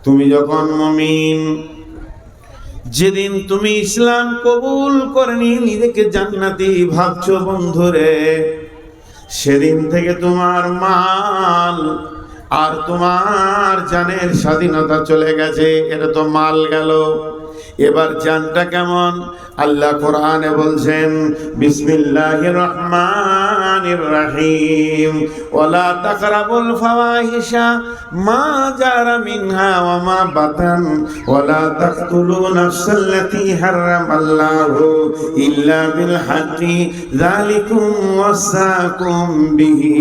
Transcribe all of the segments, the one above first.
তুমি যখন মুমিন, যেদিন তুমি ইসলাম কবুল করে নিয়ে নিজেকে জান্নাতি ভাবছো বন্ধুরে, সেদিন থেকে তোমার মাল আর তোমার জানের স্বাধীনতা চলে গেছে। এটা তো মাল গেল, এবার জানটা কেমন? আল্লাহ কোরআনে বলছেন, বিসমিল্লাহির রহমানির রহিম, ওয়ালা তাকরাবুল ফাওয়াহিশা মা জারা মিনহা ওয়া মা বাতান ওয়ালা তাকতুলু নাফসাল্লাতী হারামাল্লাহু ইল্লা বিল হাক্কি যালিকুম ওয়াসাকুম বিহি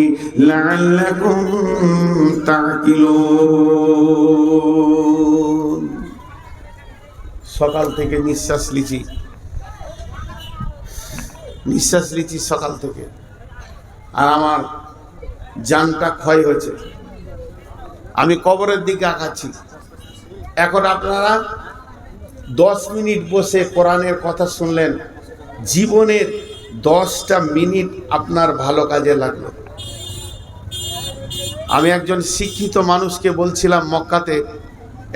লাআল্লাকুম তাকিলুন। সকাল থেকে নিঃশ্বাস লিচি সকাল থেকে, আর আমার জানটা ক্ষয় হয়েছে। আমি কবরের দিকে আগাচ্ছি। এখন আপনারা 10 মিনিট বসে কোরআনের কথা শুনলেন, জীবনের 10টা মিনিট আপনার ভালো কাজে লাগলো। আমি একজন শিক্ষিত মানুষকে বলছিলাম, মক্কাতে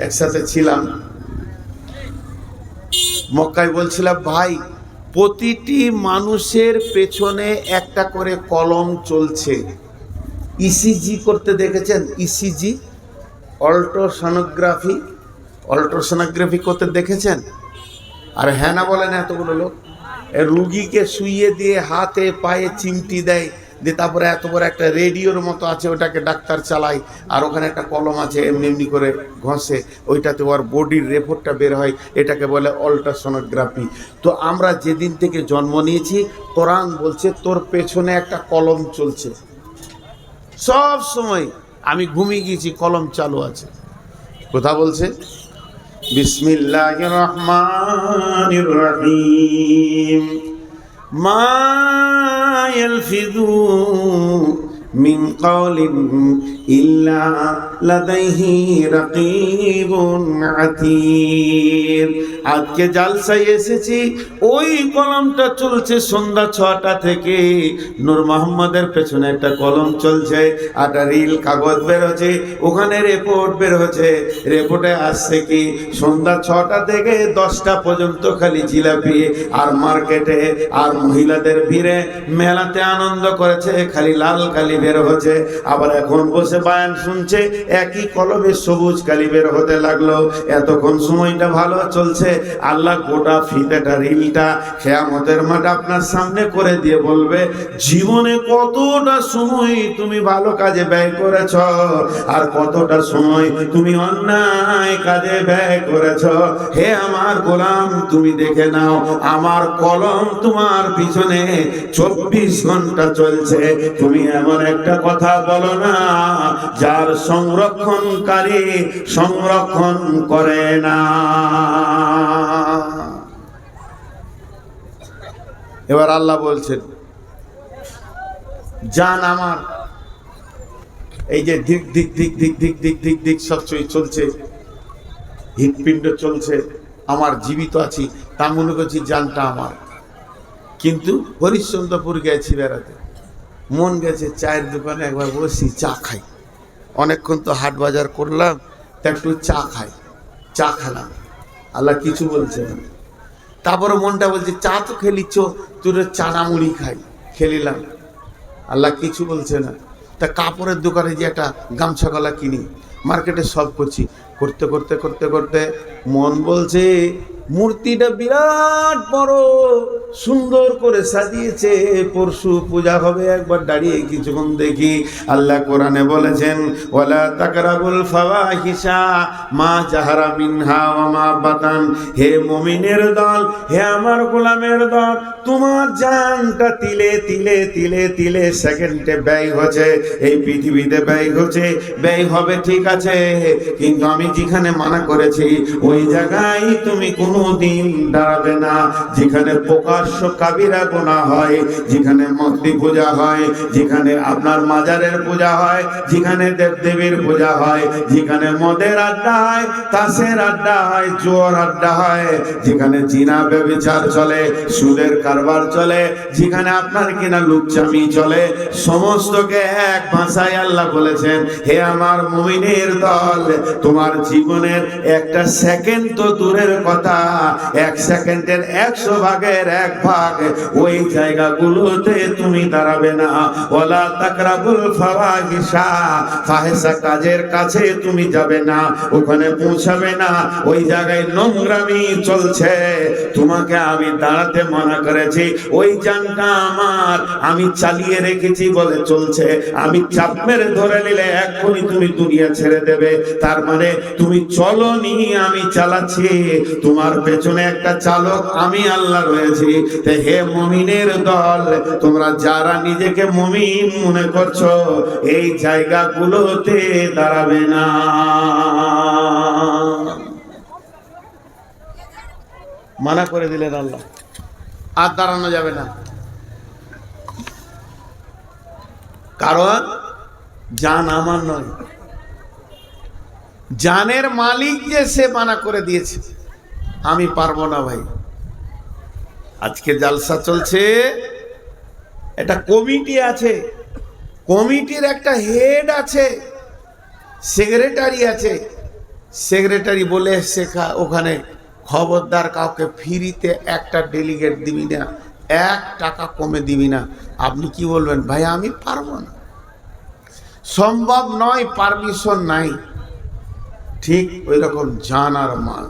একসাথে ছিলাম, মক্কায় বলছিলাম, ভাই প্রতিটি মানুষের পেছনে একটা করে কলম চলছে। ইসিজি করতে দেখেছেন? ইসিজি, অল্ট্রাসোনোগ্রাফি করতে দেখেছেন? আর হ্যাঁ না বলেন এতগুলো লোক। রুগীকে শুইয়ে দিয়ে হাতে পায়ে চিমটি দেয়, দিয়ে তারপরে এত বড় একটা রেডিওর মতো আছে, ওটাকে ডাক্তার চালায়, আর ওখানে একটা কলম আছে, এমনি এমনি করে ঘষে, ওইটাতে ওর বডির রিপোর্টটা বের হয়, এটাকে বলে অল্ট্রাসোনোগ্রাফি। তো আমরা যেদিন থেকে জন্ম নিয়েছি, কোরআন বলছে তোর পেছনে একটা কলম চলছে। সব সময় আমি ঘুমিয়ে গিয়েছি, কলম চালু আছে। কথা বলছে, বিসমিল্লাহির রহমানির রহিম, মা ইয়ালফিযু মিন কাওলিন ইল্লা লাদাইহি রাকীবুন আতীদ। আজকে জালসায় এসেছি, ওই কলমটা চলছে সন্ধ্যা 6টা থেকে। নূর মোহাম্মদের পেছনে একটা কলম চলছে, একটা রিল কাগজ বের হচ্ছে, ওখানে রিপোর্ট বের হচ্ছে। রিপোর্টে আসছে কি, সন্ধ্যা 6টা থেকে 10টা পর্যন্ত খালি জিলাপি আর মার্কেটে আর মহিলাদের ভিড়ে মেলাতে আনন্দ করেছে, খালি লাল কালি বের হচ্ছে। আবার এখন বসে বায়ান শুনছে, একই কলমে সবুজ কালি বের হতে লাগলো। এতক্ষণ সময়টা ভালো চলছে, আল্লাহ গোটা ফিতেটা রিলটা কিয়ামতের মাঠে আপনার সামনে করে দিয়ে বলবে, জীবনে কতটা সময় তুমি ভালো কাজে ব্যয় করেছ আর কতটা সময় তুমি অন্যায় কাজে ব্যয় করেছ। হে আমার গোলাম, তুমি দেখে নাও, আমার কলম তোমার পিছনে 24 ঘন্টা চলছে। তুমি এমন একটা কথা বলো না যার সংরক্ষণকারী সংরক্ষণ করে না। এবার আল্লাহ বলছেন, জান আমার, এই যে দিক দিক দিক দিক দিক দিক দিক দিক সবচেয়ে চলছে, হৃৎপিণ্ড চলছে, আমার জীবিত আছি, তা মনে করছি জানটা আমার। কিন্তু হরিশ্চন্দ্রপুর গেছি বেড়াতে, মন গেছে চায়ের দোকানে একবার বসি, চা খাই। অনেকক্ষণ তো হাট বাজার করলাম, তা একটু চা খাই। চা খেলাম, আল্লাহ কিছু বলছে না। তারপরে মনটা বলছে, চা তো খেলিচ্ছ, তোর চানা মুড়ি খাই, খেলিলাম, আল্লাহ কিছু বলছে না। তা কাপড়ের দোকানে যে একটা গামছা গলা কিনি, মার্কেটে সব করছি, করতে করতে করতে করতে মন বলছে, মূর্তিটা বিরাট বড়, সুন্দর করে সাজিয়েছে, পরশু পূজা হবে, একবার দাঁড়িয়ে কিছুক্ষণ দেখি। আল্লাহ কোরআনে বলেছেন, ওয়ালা তাকরাবুল ফাওয়াহিশা মা জাহারা মিনহা ওয়া মা বাতান। হে মুমিনের দল, হে আমার গোলামের দল, তোমার জানটা তিলে তিলে তিলে তিলে সেকেন্ডে ব্যয় হচ্ছে, এই পৃথিবীতে ব্যয় হচ্ছে, ব্যয় হবে ঠিক আছে, কিন্তু আমি যেখানে মানা করেছি ওই জায়গায় তুমি কোনো কোনোদিন দাঁড়াবে না। যেখানে প্রকাশ্য কাবিরা গুনাহ হয়, যেখানে মূর্তি পূজা হয়, যেখানে আপনার মাজারের পূজা হয়, যেখানে দেবদেবীর পূজা হয়, যেখানে মদের আড্ডা হয়, তাসের আড্ডা হয়, জুয়ার আড্ডা হয়, যেখানে জিনা ব্যভিচার চলে, সুদের কারবার চলে, যেখানে আপনার কিনা লুচ্চামি চলে, সমস্তকে এক ভাষায় আল্লাহ বলেছেন, হে আমার মুমিনের দল, তোমার জীবনের একটা সেকেন্ড তো দূরের কথা, 1 সেকেন্ডের 100 ভাগের 1 ভাগ ওই জায়গাগুলোতে তুমি দাঁড়াবে না। ওয়ালা তাকরাবুল ফাওয়াহিশা, ফাহিশা কাজের কাছে তুমি যাবে না, ওখানে পৌঁছাবে না। ওই জায়গায় নোংরামি চলছে, তোমাকে আমি দাঁড়াতে মানা করেছি। ওই জানটা আমার, আমি চালিয়ে রেখেছি বলে চলছে, আমি চাপ মেরে ধরে নিলে এক্ষুনি তুমি দুনিয়া ছেড়ে দেবে। তার মানে তুমি চলনি, আমি চালাচ্ছি, তোমার পেছনে একটা চালক আমি আল্লাহ রয়েছি। হে মুমিনের দল, তোমরা যারা নিজেকে মুমিন মনে করছো, এই জায়গাগুলোতে দাঁড়াবে না। মানা করে দিলেন আল্লাহ, আর দাঁড়ানো যাবে না। কারণ জান আমার নয়, জানের মালিক যে সে মানা করে দিয়েছে, আমি পারবো না ভাই। আজকে জালসা চলছে, একটা কমিটি আছে, কমিটির একটা হেড আছে, সেক্রেটারি আছে। সেক্রেটারি বলে শেখা ওখানে, খবরদার কাউকে ফ্রিতে একটা ডেলিগেট দিবি না, 1 টাকা কমে দিবি না। আপনি কি বলবেন? ভাই আমি পারবো না, সম্ভব নয়, পারমিশন নাই। ঠিক ওই রকম জান আর মাল,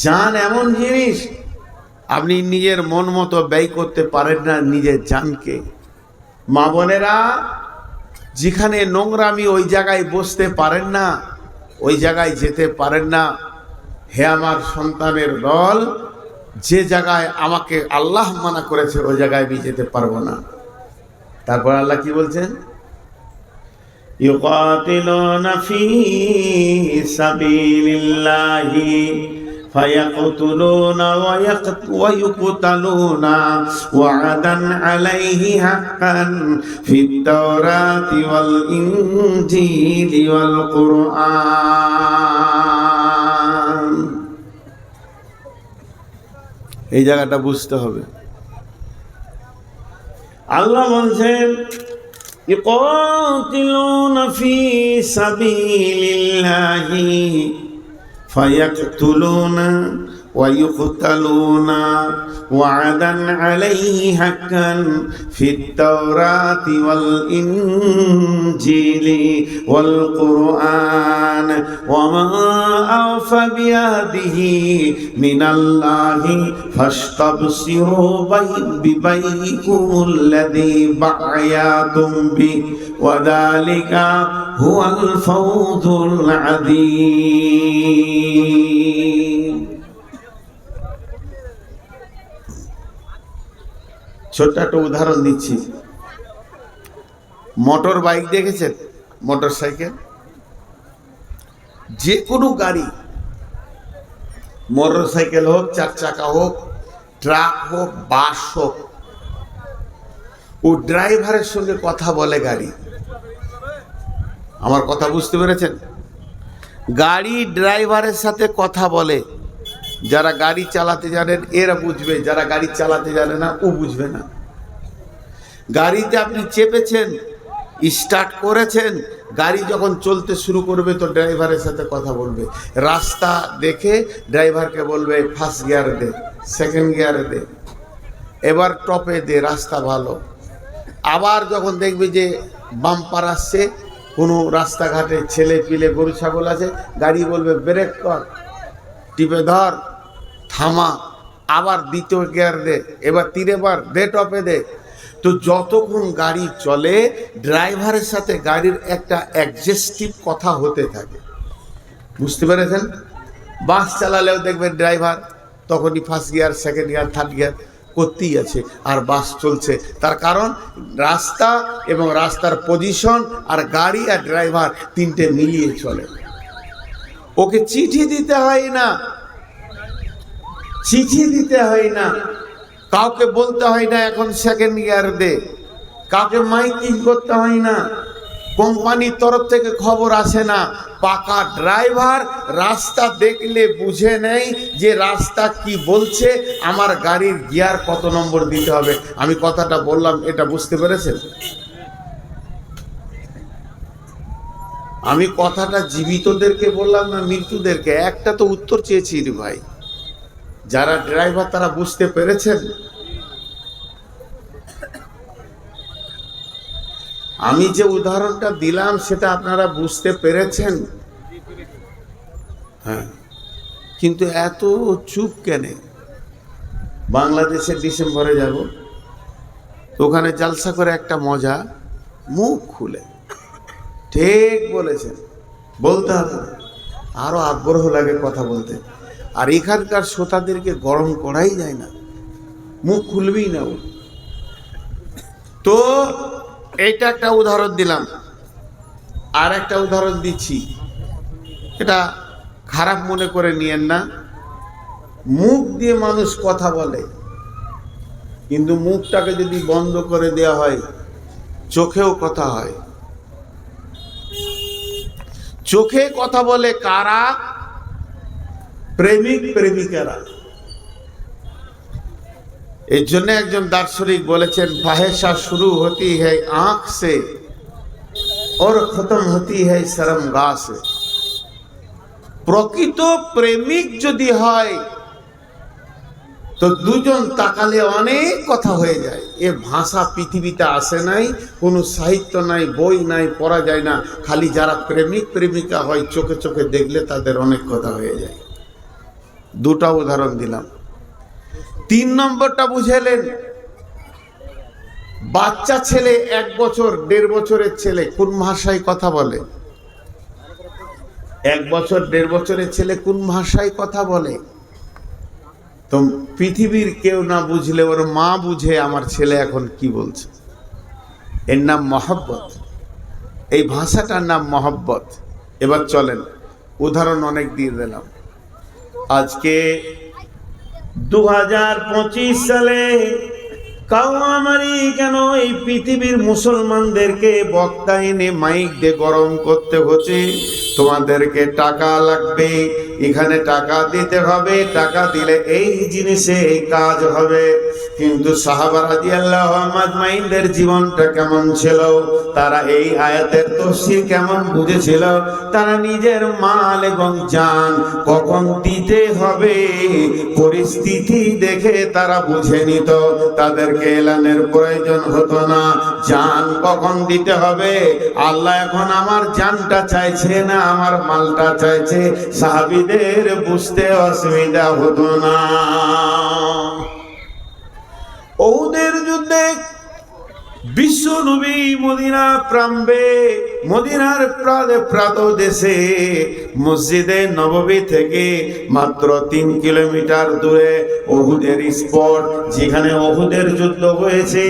জান এমন জিনিস আপনি নিজের মন মতো ব্যয় করতে পারেন না নিজের জানকে। মা বোনেরা, যেখানে নোংরামি, ওই জায়গায় বসতে পারেন না, ওই জায়গায় যেতে পারেন না। হে আমার সন্তানের দল, যে জায়গায় আমাকে আল্লাহ মানা করেছে ওই জায়গায় আমি যেতে পারবো না। তারপর আল্লাহ কি বলছেন? ইউকাতিলুনা ফি সাবিলিল্লাহি ফায়াকতুলুনা ওয়া ইউকতালুনা ওয়া'দান আলাইহি হাক্কান ফিত তাওরাতি ওয়াল ইনজিলি ওয়াল কুরআন। এই জায়গাটা বুঝতে হবে। আল্লাহ বলছেন, ইউকাতিলুনা ফি সাবিলিল্লাহি ফায়াকতুলুনা ওয়া ইউকতালুনা ওয়া'দান আলাইহি হাক্কান ফিত তাওরাতি ওয়াল ইনজিলি ওয়াল কুরআন ওয়া মা আওফা বিয়াদিহি মিনাল্লাহি ফাস্তাবসিরু বিবাইকুমুল্লাযী বা'য়াতুম বি ওয়া যালিকা হুয়াল ফাওজুল আযীম। ছোট্ট একটা উদাহরণ দিচ্ছি। মোটর বাইক দেখেছেন? মোটর সাইকেল, যে কোনো গাড়ি, মোটর সাইকেল হোক, 4 চাকা হোক, ট্রাক হোক, বাস হোক, ও ড্রাইভারের সঙ্গে কথা বলে গাড়ি। আমার কথা বুঝতে পেরেছেন? গাড়ি ড্রাইভারের সাথে কথা বলে। যারা গাড়ি চালাতে জানেন এরা বুঝবে, যারা গাড়ি চালাতে জানে না ও বুঝবে না। গাড়িতে আপনি চেপেছেন, স্টার্ট করেছেন, গাড়ি যখন চলতে শুরু করবে তো ড্রাইভারের সাথে কথা বলবে। রাস্তা দেখে ড্রাইভারকে বলবে ফার্স্ট গিয়ার দে, সেকেন্ড গিয়ারে দে, এবার টপে দে, রাস্তা ভালো। আবার যখন দেখবে যে বাম্পার আসছে, কোনো রাস্তাঘাটে ছেলে পিলে গরু ছাগল আছে, গাড়ি বলবে ব্রেক কর, টিপে ধর, থামা, আবার দ্বিতীয় গিয়ার দে, এবার 3 বার দে, টপে দে। তো যতক্ষণ গাড়ি চলে ড্রাইভারের সাথে গাড়ির একটা অ্যাডজাস্টিভ কথা হতে থাকে। বুঝতে পেরেছেন? বাস চালালেও দেখবেন ড্রাইভার তখনই first gear, second gear, third gear করতেই আছে, আর বাস চলছে। তার কারণ রাস্তা এবং রাস্তার পজিশন আর গাড়ি আর ড্রাইভার 3টে মিলিয়ে চলে। ওকে চিঠি দিতে হয় না, চিঠি দিতে হয় না, কাউকে বলতে হয় না এখন সেকেন্ড ইয়ার দে, কাউকে মাইকিং করতে হয় না, কোম্পানির তরফ থেকে খবর আসে না। পাকা ড্রাইভার রাস্তা দেখলে বুঝে নেয় যে রাস্তা কি বলছে, আমার গাড়ির গিয়ার কত নম্বর দিতে হবে। আমি কথাটা বললাম, এটা বুঝতে পেরেছেন? আমি কথাটা জীবিতদেরকে বললাম না মৃত্যুদেরকে? একটা তো উত্তর চেয়েছি রে ভাই। যারা ড্রাইভার তারা বুঝতে পেরেছেন? আমি যে উদাহরণটা দিলাম সেটা আপনারা বুঝতে পেরেছেন? হ্যাঁ, কিন্তু এত চুপ কেন? বাংলাদেশে ডিসেম্বরে যাব, ওখানে জালসা করে একটা মজা, মুখ খুলে ঠিক বলেছেন, বলতে হবে, আরো আগ্রহ লাগে কথা বলতে। আর এখানকার শ্রোতাদেরকে গরম করাই যায় না, মুখ খুলবেই না। তো এইটা একটা উদাহরণ দিলাম, আর একটা উদাহরণ দিচ্ছি, এটা খারাপ মনে করে নিয়েন না। মুখ দিয়ে মানুষ কথা বলে, কিন্তু মুখটাকে যদি বন্ধ করে দেওয়া হয় চোখেও কথা হয়। চোখে কথা বলে কারা? প্রেমিক প্রেমিকারা। এর জন্য একজন দার্শনিক বলেছেন, ফাহেশা শুরু হতি হ্যায় আঁখ সে और खत्म होती है शर्मगाह से। প্রকৃত প্রেমিক যদি হয় তো দুজন তাকালে অনেক কথা হয়ে যায়। এ ভাষা পৃথিবীতে আসে নাই, কোনো সাহিত্য নাই, বই নাই, পড়া যায় না। খালি যারা প্রেমিক প্রেমিকা হয় চোখে চোখে দেখলে তাদের অনেক কথা হয়ে যায়। দুটা উদাহরণ দিলাম। 3 নম্বরটা বুঝেলেন? বাচ্চা ছেলে 1 বছর 1.5 বছরের ছেলে কোন ভাষায় কথা বলে? 1 বছর 1.5 বছরের ছেলে কোন ভাষায় কথা বলে? তো পৃথিবীর কেউ না বুঝলে ওর মা বুঝে আমার ছেলে এখন কি বলছে। এর নাম মহব্বত, এই ভাষাটার নাম মহব্বত। এবার চলেন, উদাহরণ অনেক দিয়ে দিলাম। আজকে 2025 সালে কাউমারি কেন এই পৃথিবীর মুসলমানদেরকে বক্তা এনে মাইক দিয়ে গরম করতে হচ্ছে? তোমাদেরকে টাকা লাগবে, এখানে টাকা দিতে হবে, টাকা দিলে এই জিনিসে এই কাজ হবে। কিন্তু সাহাবা রাদিয়াল্লাহু আজমাইনদের জীবনটা কেমন ছিল? তারা এই আয়াতের তাফসীর কেমন বুঝেছিল? তারা নিজের মাল এবং জান কখন দিতে হবে পরিস্থিতি দেখে তারা বুঝে নিত। তাদেরকে এলানের প্রয়োজন হতো না জান কখন দিতে হবে। আল্লাহ এখন আমার জানটা চাইছে না আমার মালটা চাইছে, সাহাবীদের বুঝতে অসুবিধা হতো না। ওহুদের যুদ্ধে বিশ্ব নবী মদিনা প্রাম্বে, মদিনার প্রাতদেশে মসজিদে নববী থেকে মাত্র 3 কিলোমিটার দূরে ওহুদের স্পট, যেখানে ওহুদের যুদ্ধ হয়েছে,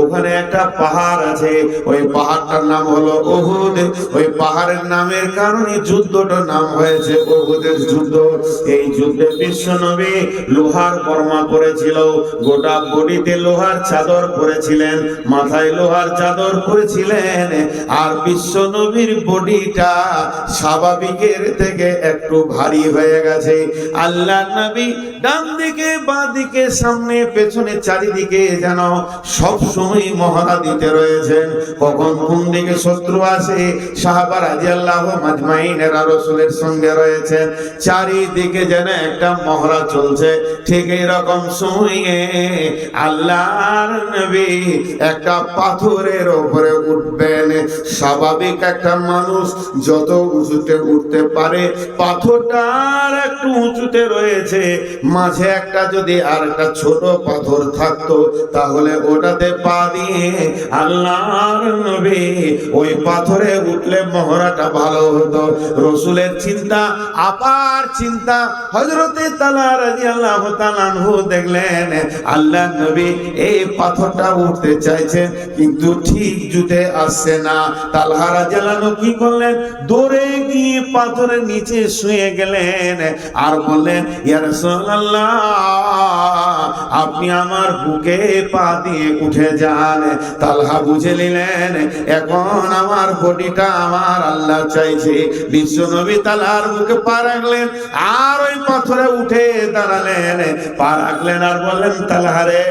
ওখানে একটা পাহাড় আছে। ওই পাহাড়টার নাম হলো ওহুদ। ওই পাহাড়ের নামের কারণে যুদ্ধটার নাম হয়েছে ওহুদের যুদ্ধ। এই যুদ্ধে বিশ্ব নবী লোহার বর্মা পরেছিল, গোটা বডিতে লোহার চাদর পরেছিলেন, মাথায় লোহার চাদর পরেছিলেন। আর বিশ্ব নবীর বডিটা স্বাভাবিকের থেকে একটু ভারী হয়ে গেছে। আল্লাহ নবী ডান দিকে বাঁ দিকে সামনে পেছনে চারিদিকে যেন সব সময় মহড়া দিতে রয়েছেন, কখন কোন দিকে শত্রু আসে। সাহাবা রাদিয়াল্লাহু আজমাইনেরা রাসূলের সঙ্গে রয়েছেন, চারিদিকে যেন একটা মহড়া চলছে। ঠিক এইরকম সময়ে আল্লাহর নবী একটা পাথরের উপরে উঠবেন। স্বাভাবিক একটা মানুষ যত উঁচুতে উঠতে পারে, পাথরটার একটু উঁচুতে রয়েছে, মাঝে একটা যদি আর একটা ছোট পাথর থাকতো তাহলে ওটাতে পা দিয়ে আল্লাহর নবী ওই পাথরে উঠলে মহড়াটা ভালো হতো। রসুলের চিন্তা, আপার চিন্তা। হযরতে তালহা রাদিয়াল্লাহু তাআলা আনহু দেখলেন আল্লাহর নবী এই পাথরটা উঠতে চাইছে কিন্তু ঠিক জুতে আসছে না। তালহা তালহা রাদিয়াল্লাহু আনহু কি করলেন? দৌড়ে গিয়ে পাথরের নিচে শুয়ে গেলেন আর বললেন, ইয়া রাসূলুল্লাহ, আপনি আমার বুকে পা দিয়ে উঠে যান। তালহা বুঝে নিলেন এখন আমার বডিটা আমার আল্লাহ চাইছে। বিশ্বনবী তালহার বুকে পা রাখলেন আর ওই পাথরে উঠে দাঁড়ালেন, পা রাখলেন আর বললেন, তালহা রে,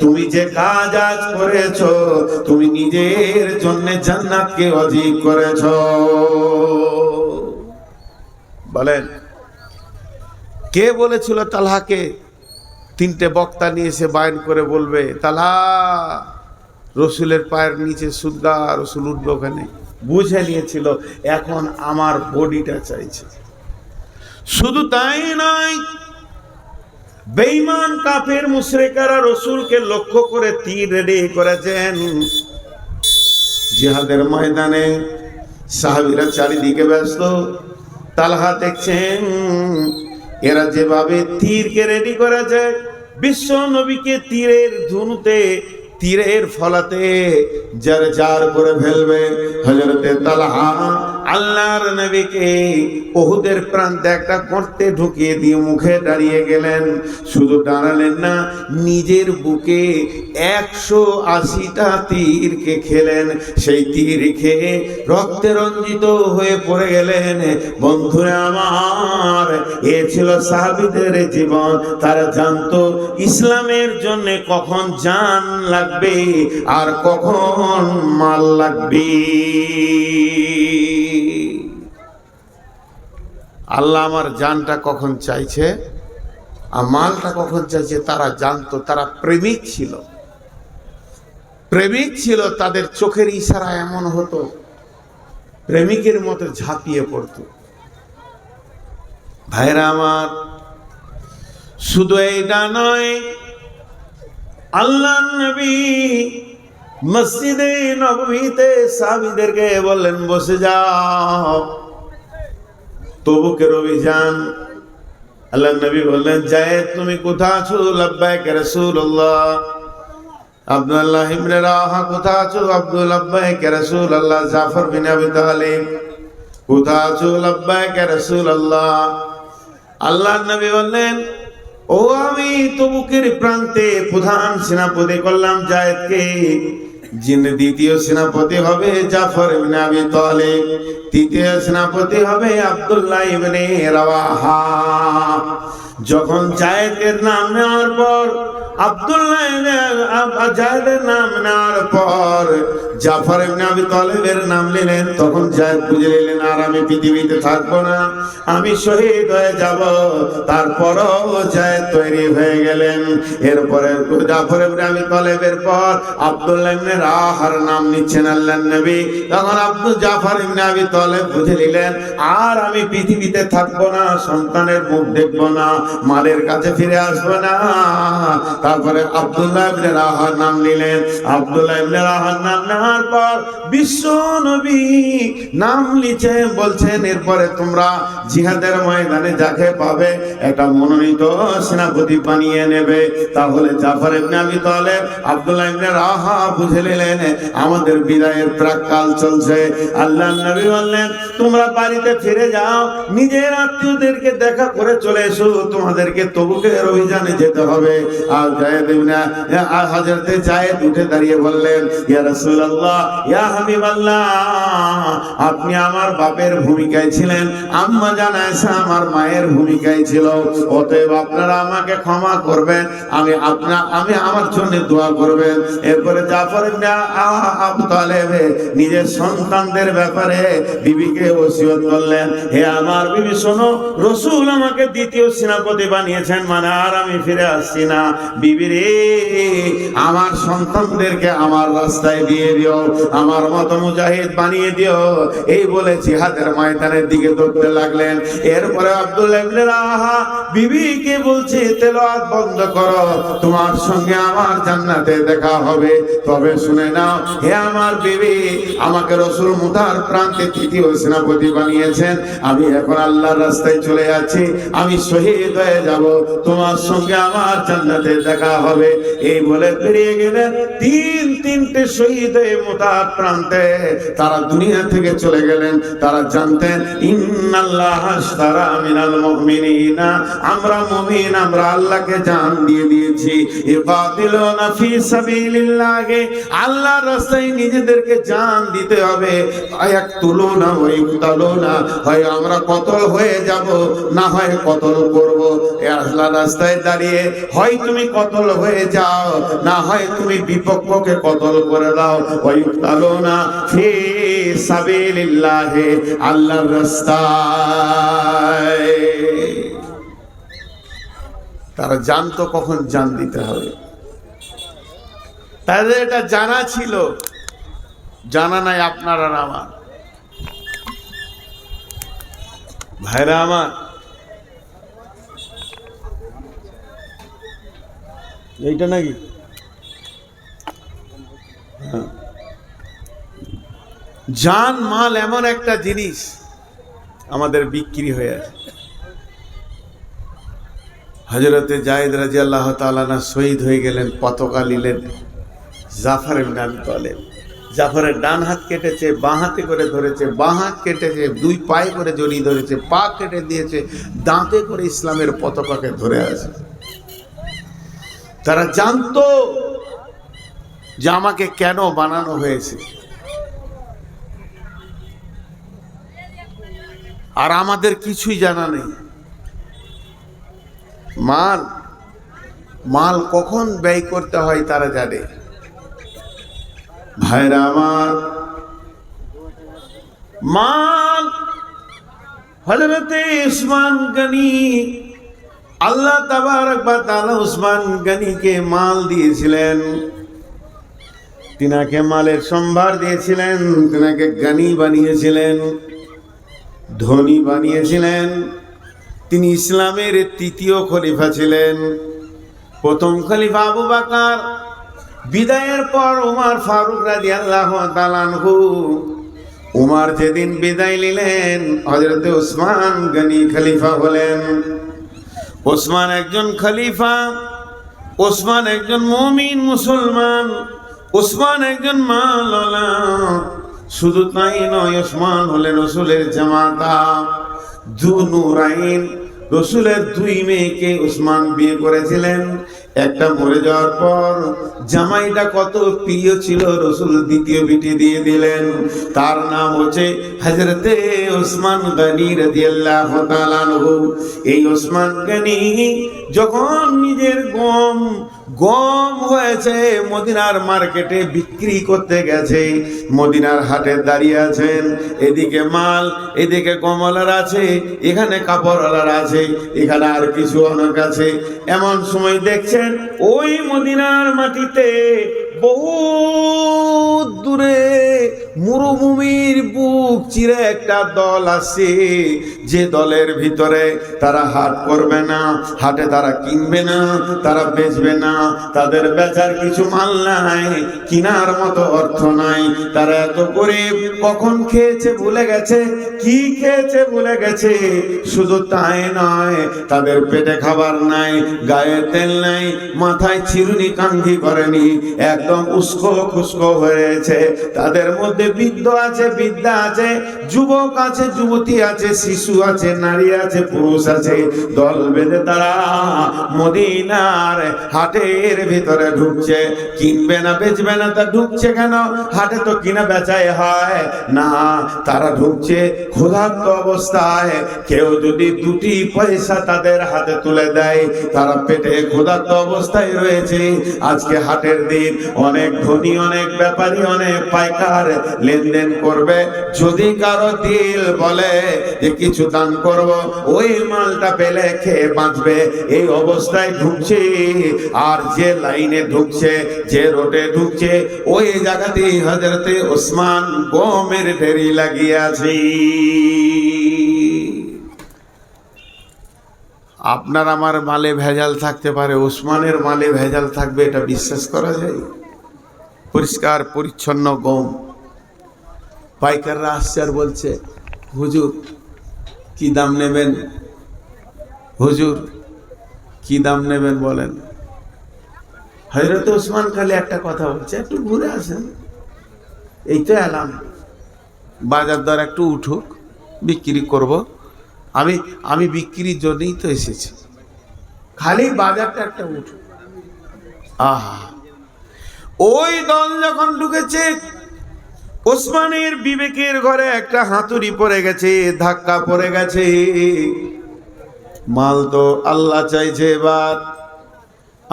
তুমি যে কাজ আজ করেছো, তুমি নিজের জন্য জান্নাতকে অধিক করেছো। বলেন, কে বলেছিল তালহাকে? তিনটে বক্তা নিয়ে এসে বায়ান করে বলবে, তালহা রসুলের পায়ের নিচে সুদগা, রসুল উঠবে ওখানে। বুঝে নিয়েছিল এখন আমার বডিটা চাইছে। শুধু তাই নয়, বেঈমান কাফের মুশরিকরা রসুলকে লক্ষ্য করে তীর রেডি করেছেন। জিহাদের ময়দানে সাহাবীরা চারিদিকে ব্যস্ত। তালহা দেখছেন এরা যেভাবে তীরকে রেডি করেছে, বিশ্ব নবীকে তীরের ধনুতে, তীরের ফলাতে যার যার করে ফেলবে। হযরতে তালহা আল্লাহর নবীকে উহুদের প্রান্তে একটা গর্তে ঢুকিয়ে দিয়ে মুখে দাঁড়িয়ে গেলেন। শুধু দাঁড়ালেন না, নিজের বুকে 180টা তীরকে খেলেন। সেই তীর খেয়ে রক্তে রঞ্জিত হয়ে পড়ে গেলেন। বন্ধুরা আমার, এ ছিল সাহাবীদের জীবন। তারা জানতো ইসলামের জন্য কখন জান লাগবে আর কখন মাল লাগবে। আল্লাহ আমার জানটা কখন চাইছে আর মালটা কখন চাইছে তারা জানতো। তারা প্রেমিক ছিল, প্রেমিক ছিল। তাদের চোখের ইশারা এমন হতো, প্রেমিকের মতো ঝাঁপিয়ে পড়তো। ভাইরা আমার, শুধু এইটা নয়, আল্লাহর নবী মসজিদে নববীতে সাহাবীদেরকে বললেন, বসে যাও। তবুকের অভিযান। আল্লাহর নবী বললেন, যায়েদ তুমি কোথা আছো? লাব্বাইক ইয়া রাসূলুল্লাহ। আব্দুল্লাহ ইবনে রাওয়াহা কোথা আছো? আব্দুল লাব্বাইক ইয়া রাসূলুল্লাহ। জাফর বিন আবি তালিব কোথা আছো? লাব্বাইক ইয়া রাসূলুল্লাহ। আল্লাহর নবী বললেন, ও আমি তবুকের প্রান্তে প্রধান সেনাপতি করলাম যায়েদকে, যিনি দ্বিতীয় সেনাপতি হবে জাফর ইবনে আবি তালিব, তৃতীয় সেনাপতি হবে আব্দুল্লাহ ইবনে রাওয়াহা। যখন জায়েদের নাম নেওয়ার পর, জায়েদের নাম নেওয়ার পর জাফর ইবনে আবি তালিবের নাম নিলেন, তখন জায়েদ বুঝে নিলেন আর আমি পৃথিবীতে থাকবো না, আমি শহীদ হয়ে যাব। তারপরও জায়েদ তৈরি হয়ে গেলেন। এরপরে জাফর ইবনে আবি তালিবের পর আব্দুল্লাহ ইবনে রাওয়াহার নাম নিচ্ছেন আল্লাহর নবী। তখন জাফর ইবনে আবি তালিব বুঝে নিলেন আর আমি পৃথিবীতে থাকবো না, সন্তানের মুখ দেখবো না, মালের কাছে ফিরে আসবো না। তারপরে আব্দুল্লাহ ইবনে রাওয়াহার নাম নিলেন। আব্দুল্লাহ ইবনে রাওয়াহার নাম নেওয়ার পর বিশ্ব নবী নাম লিখে বলছেন, এরপরে তোমরা জিহাদের ময়দানে যাকে পাবে একটা মনোনীত সেনাপতি বানিয়ে নেবে। তাহলে জাফর ইবনে আবি তালিব, আব্দুল্লাহ ইবনে রাওয়াহা বুঝে নিলেন আমাদের বিদায়ের প্রাক্কাল চলছে। আল্লাহর নবী বললেন, তোমরা বাড়িতে ফিরে যাও, নিজের আত্মীয়দেরকে দেখা করে চলে এসো, তোমাদেরকে তবুকের অভিযানে যেতে হবে। আর হযরতে জায়েদ উঠে দাঁড়িয়ে বললেন, ইয়া রাসূলুল্লাহ, ইয়া হাবিবাল্লাহ, আপনি আমার বাপের ভূমিকায় ছিলেন, আম্মা জান আয়েশা আমার মায়ের ভূমিকায় ছিল, অতএব আপনারা আমাকে ক্ষমা করবেন, আমি আমার জন্য দোয়া করবেন। এরপরে জাফর ইবনে আবু তালিব নিজের সন্তানদের ব্যাপারে বিবিকে ওসিয়ত করলেন, হে আমার বিবি শোনো, রাসূল আমাকে দ্বিতীয় সেনাপতি বানিয়েছেন, মানে আর আমি ফিরে আসছি না। বিবি রে, আমার সন্তানদেরকে আমার রাস্তায় দিয়ে দিও, আমার মতো মুজাহিদ বানিয়ে দিও। এই বলে জিহাদের ময়দানের দিকে দৌড়তে লাগলেন। এরপরে আব্দুল্লাহ ইবনে রাওয়াহা বিবিকে বলছে, তেলাওয়াত বন্ধ করো, তোমার সঙ্গে আমার জান্নাতে দেখা হবে। তবে শুনে নাও, হে আমার বিবি, আমাকে রাসূল মুতার প্রান্তে তৃতীয় সেনাপতি বানিয়েছেন, আমি এখন আল্লাহর রাস্তায় চলে যাচ্ছি, আমি শহীদ হয়ে যাব, তোমার সঙ্গে আমার জান্নাতে দেখা দেখা হবে। এই বলে বেরিয়ে গেলেন। তিনটে শহীদ হয়ে মুতার প্রান্তে তারা দুনিয়া থেকে চলে গেলেন। তারা জানতেন ইন্নাল্লাহ আশতারা মিনাল মুমিনিনা, আমরা মুমিন, আমরা আল্লাহকে জান দিয়ে দিয়েছি। ইকাতিলুনা ফি সাবিলিল্লাহ, আল্লাহর রাস্তায় নিজেদেরকে জান দিতে হবে। আয়াকতুলুনা ওয়া ইকতালুনা, হয় আমরা কতল হয়ে যাব, না হয় কতল করব। এই আল্লাহর রাস্তায় দাঁড়িয়ে হয় তুমি কতল হয়ে যাও, না হয় তুমি বিপক্ষকে কতল করে দাও। ওয়া ইকতালুনা ফি সাবিলিল্লাহ, আল্লাহর রাস্তায়। তারা জানতো কখন জান দিতে হবে, তাদের এটা জানা ছিল। জানা নাই আপনার আর আমার। ভাইরা আমার, এইটা নাকি জান মাল এমন একটা জিনিস আমাদের বিক্রি হয়ে আছে। হযরতে যায়েদ রাদিয়াল্লাহু তাআলা না শহীদ হয়ে গেলেন, পতাকা নিলেন জাফর ইবনে আবি তালেব। জাফরের ডান হাত কেটেছে, বাঁ হাতে করে ধরেছে, বাঁ হাত কেটেছে, দুই পায়ে করে জড়িয়ে ধরেছে, পা কেটে দিয়েছে, দাঁতে করে ইসলামের পতাকাকে ধরে আছে। তারা জানতো যে আমাকে কেন বানানো হয়েছে, আর আমাদের কিছুই জানা নেই। মাল কখন ব্যয় করতে হয় তারা জানে। ভাইরা আমার, মাল হযরতে উসমান গনি, আল্লাহ তাবারক ওয়া তাআলা উসমান গনিকে মাল দিয়েছিলেন, তিনাকে মালের সম্ভার দিয়েছিলেন, তিনাকে গনি বানিয়েছিলেন, ধনী বানিয়েছিলেন। তিনি ইসলামের তৃতীয় খলিফা ছিলেন। প্রথম খলিফা আবু বকর, বিদায়ের পর ওমর ফারুক রাদিয়াল্লাহু তাআলা আনহু। ওমর যেদিন বিদায় নিলেন, হযরতে উসমান গনি খলিফা হলেন। ওসমান একজন খলিফা, ওসমান একজন মুমিন মুসলমান, ওসমান একজন মাওলানা। শুধু তাই নয়, ওসমান হলেন রাসূলের জামাতা, যুনুরাইন। রাসূলের দুই মেয়েকে ওসমান বিয়ে করেছিলেন। একটা মরে যাওয়ার পর জামাইটা কত প্রিয় ছিল, রাসূল দ্বিতীয় বিটি দিয়ে দিলেন। তার নাম হচ্ছে হযরতে ওসমান গনি রাদিয়াল্লাহু তাআলা আনহু। এই ওসমান গনি যখন নিজের গম হয়েছে মদিনার মার্কেটে বিক্রি করতে গেছে, মদিনার হাটে দাঁড়িয়ে আছেন। এদিকে মাল, এদিকে কমলার আছে, এখানে কাপড়ওয়ালার আছে, এখানে আর কিছু অনেক আছে। এমন সময় দেখছেন ওই মদিনার মাটিতে বহু দূরে মরুভূমির বুক চিরে একটা দল আসছে, যে দলের ভিতরে তারা হাট করবে না, হাটে তারা কিনবে না, তারা বেচবে না, তাদের বেচার কিছু মাল নাই, কিনার মতো অর্থ নাই। তারা এত গরিব, কখন খেয়েছে ভুলে গেছে, কি খেয়েছে ভুলে গেছে। শুধু তাই নয়, তাদের পেটে খাবার নাই, গায়ে তেল নাই, মাথায় চিরুনি কাঙ্ঘি করেনি, একদম উস্কো খুস্কো হয়েছে। তাদের মধ্যে বৃদ্ধ আছে, বৃদ্ধা আছে, যুবক আছে, যুবতী আছে, শিশু আছে, নারী আছে, পুরুষ আছে। দল বেঁধে তারা মদিনার হাটের ভিতরে ঢুকছে। কিনবে না বেচবে না, তা ঢুকছে কেন? হাটে তো কিনা বেচাই হয় না। তারা ঢুকছে ক্ষুধার্ত অবস্থায়। কেউ যদি দুটি পয়সা তাদের হাতে তুলে দেয়, তারা পেটে ক্ষুধার্ত অবস্থায় রয়েছে। আজকে হাটের দিন, অনেক ধনী, অনেক ব্যাপারী, অনেক পাইকার লেনদেন করবে। যদি কারো দিল বলে যে কিছু দান করব, ওই মালটা পেলে খেয়ে বাঁচবে, এই অবস্থায় ঢুকছে। আর যে লাইনে ঢুকছে, যে রোডে ঢুকছে, ওই জায়গাতেই হযরতে ওসমান গমের ঢেরি লাগিয়ে আছে। আপনার আমার মালে ভেজাল থাকতে পারে, ওসমানের মালে ভেজাল থাকবে, এটা বিশ্বাস করা যায়? পরিষ্কার পরিচ্ছন্ন গম। পাইকাররা আসছে আর বলছে, হুজুর কি দাম নেবেন? হুজুর কি দাম নেবেন বলেন? হযরত ওসমান খালি একটা কথা বলছে, একটু ঘুরে আসেন, এই তো এলাম, বাজার দর একটু উঠুক, বিক্রি করব, আমি বিক্রির জন্যই তো এসেছি, খালি বাজারটা একটা উঠুক। আহা, ওই দল যখন ঢুকেছে, ওসমানের বিবেকের ঘরে একটা হাতুড়ি পড়ে গেছে, ধাক্কা পড়ে গেছে। মাল তো আল্লাহ চাইছে, এবার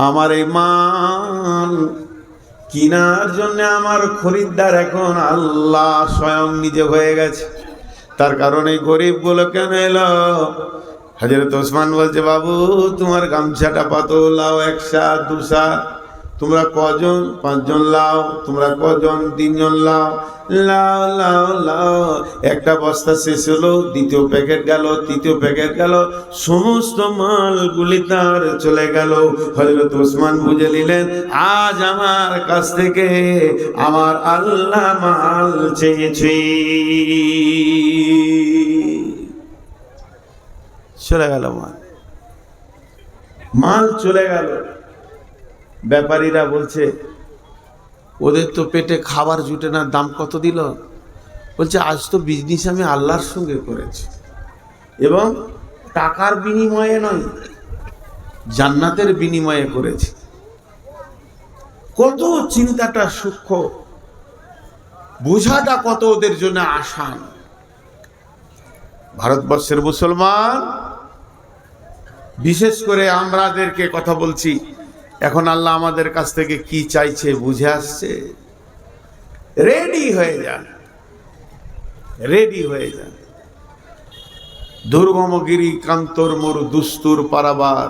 আমার এই মাল কিনার জন্য আমার খরিদ্দার এখন আল্লাহ স্বয়ং নিজে হয়ে গেছে। তার কারণে গরিব গুলো কেন এলো? হযরত ওসমান বলছে, বাবু তোমার গামছাটা পাতো, লাও, 1 সা 2 সা, তোমরা কজন? 5 জন লাও। তোমরা কজন? 3 জন লাও। লাও লাও লাও, একটা বস্তা শেষ হলো, দ্বিতীয় প্যাকেট গেল, তৃতীয় প্যাকেট গেল, সমস্ত মালগুলি তার চলে গেল। হযরত ওসমান বুঝে নিলেন, আজ আমার কাছ থেকে আমার আল্লাহ মাল চেয়েছে। চলে গেল মাল চলে গেল। ব্যাপারীরা বলছে, ওদের তো পেটে খাবার জুটে না, দাম কত দিল? বলছে, আজ তো বিজনেস আমি আল্লাহর সঙ্গে করেছি, এবং টাকার বিনিময়ে নয়, জান্নাতের বিনিময়ে করেছি। কত চিন্তাটা সূক্ষ্ম, বোঝাটা কত ওদের জন্য আসান। ভারতবর্ষের মুসলমান, বিশেষ করে আমাদেরকে কথা বলছি, এখন আল্লাহ আমাদের কাছ থেকে কি চাইছে বুঝে আসছে। রেডি হয়ে যান, রেডি হয়ে যান। দুর্গমগিরি কান্তর মরু দুস্তুর পারাবার,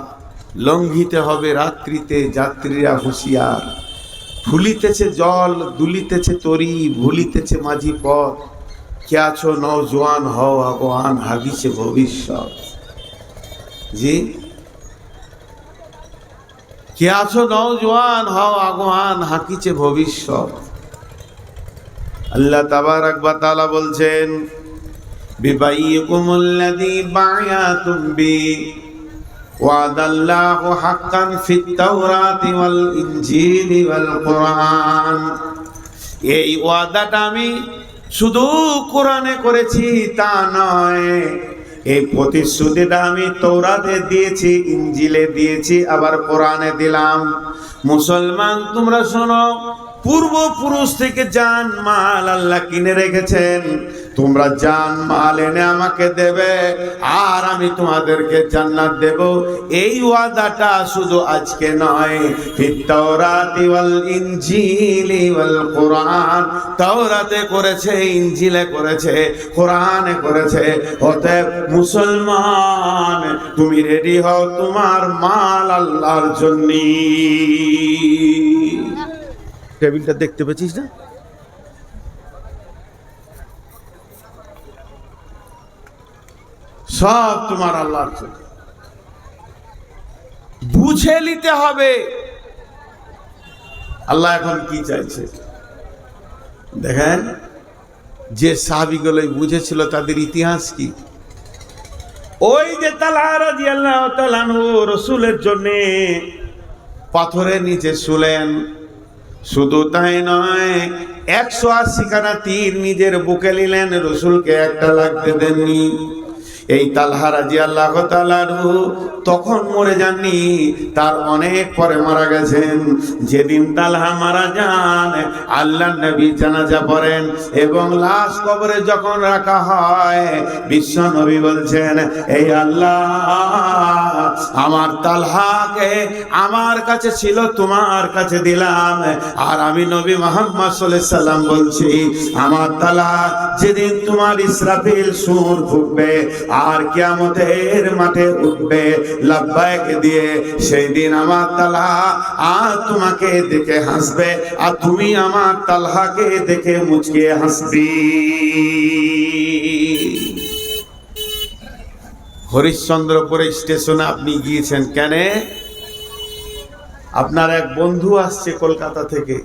লঙ্ঘিতে হবে রাত্রিতে যাত্রীরা হুঁশিয়ার। ফুলিতেছে জল, দুলিতেছে তরি, ভুলিতেছে মাঝি পথ, কে আছো নওজোয়ান হও আগুয়ান, হাগিছে ভবিষ্যৎ। জি, কে আছো নওজোয়ান হও আগুয়ান, হাকিছে ভবিষ্যৎ। আল্লাহ তাবারাক ওয়া তাআলা বলছেন, বিবাইকুমুল্লাযী বায়াতুম বি ওয়াদাল্লাহু হাক্কান ফিত তাওরাতি ওয়াল ইনজিলি ওয়াল কুরআন। এই ওয়াদাটা আমি শুধু কোরআনে করেছি তা নয়, এই প্রতিশ্রুতিটা আমি তৌরাতে দিয়েছি, ইনজিলে দিয়েছি, আবার কোরআনে দিলাম। মুসলমান তোমরা শোনো, পূর্বপুরুষ থেকে জান মাল আল্লাহ কিনে রেখেছেন, তোমরা জান মাল এনে আমাকে দেবে, আর আমি তোমাদেরকে জান্নাত দেব। এই ওয়াদাটা শুধু আজকে নয়, ফিত তাওরাতি ওয়াল ইনজিলি ওয়াল কুরআন, তাওরাতে করেছে, ইনজিলে করেছে, কোরআনে করেছে। অতএব মুসলমান, তুমি রেডি হও তোমার মাল আল্লাহর জন্য। টেবিলটা দেখতে পেয়েছিস না? সব তোমার আল্লাহর জন্য। বুঝে নিতে হবে আল্লাহ এখন কি চাইছে। দেখেন, যে সাহাবীগুলো বুঝেছিল তাদের ইতিহাস কি। ওই যে তালহা রাদিয়াল্লাহু তাআলা আনহু রাসূলের জন্য পাথরের নিচে শুলেন, শুধু তাই নয়, 180 খানা তীর নিজের বুকে নিলেন, রাসূলকে একটা লাগতে দেননি। এই তালহা রাদিয়াল্লাহু তাআলা তখন মরে যাননি, তার অনেক পরে মারা গেছেন। যেদিন তালহা মারা যান, আল্লাহর নবী জানাজা পড়েন, এবং লাশ কবরে যখন রাখা হয়, বিশ্ব নবী বলছেন, এই আল্লাহ, আমার তালহাকে আমার কাছে ছিল, তোমার কাছে দিলাম। আর আমি নবী মুহাম্মদ সাল্লাল্লাহু আলাইহি সাল্লাম বলছি, আমার তালহা যেদিন তোমার ইসরাফিল সূর ফুঁকবে আর কিয়ামতের মাঠে উঠবে লাব্বাইক দিয়ে, সেই দিন আমার তালহা আর তোমাকে দেখে হাসবে, আর তুমি আমার তালহাকে দেখে মুচকে হাসবি। হরিশ্চন্দ্রপুর স্টেশনে আপনি গিয়েছেন কেন? আপনার এক বন্ধু আসছে কলকাতা থেকে,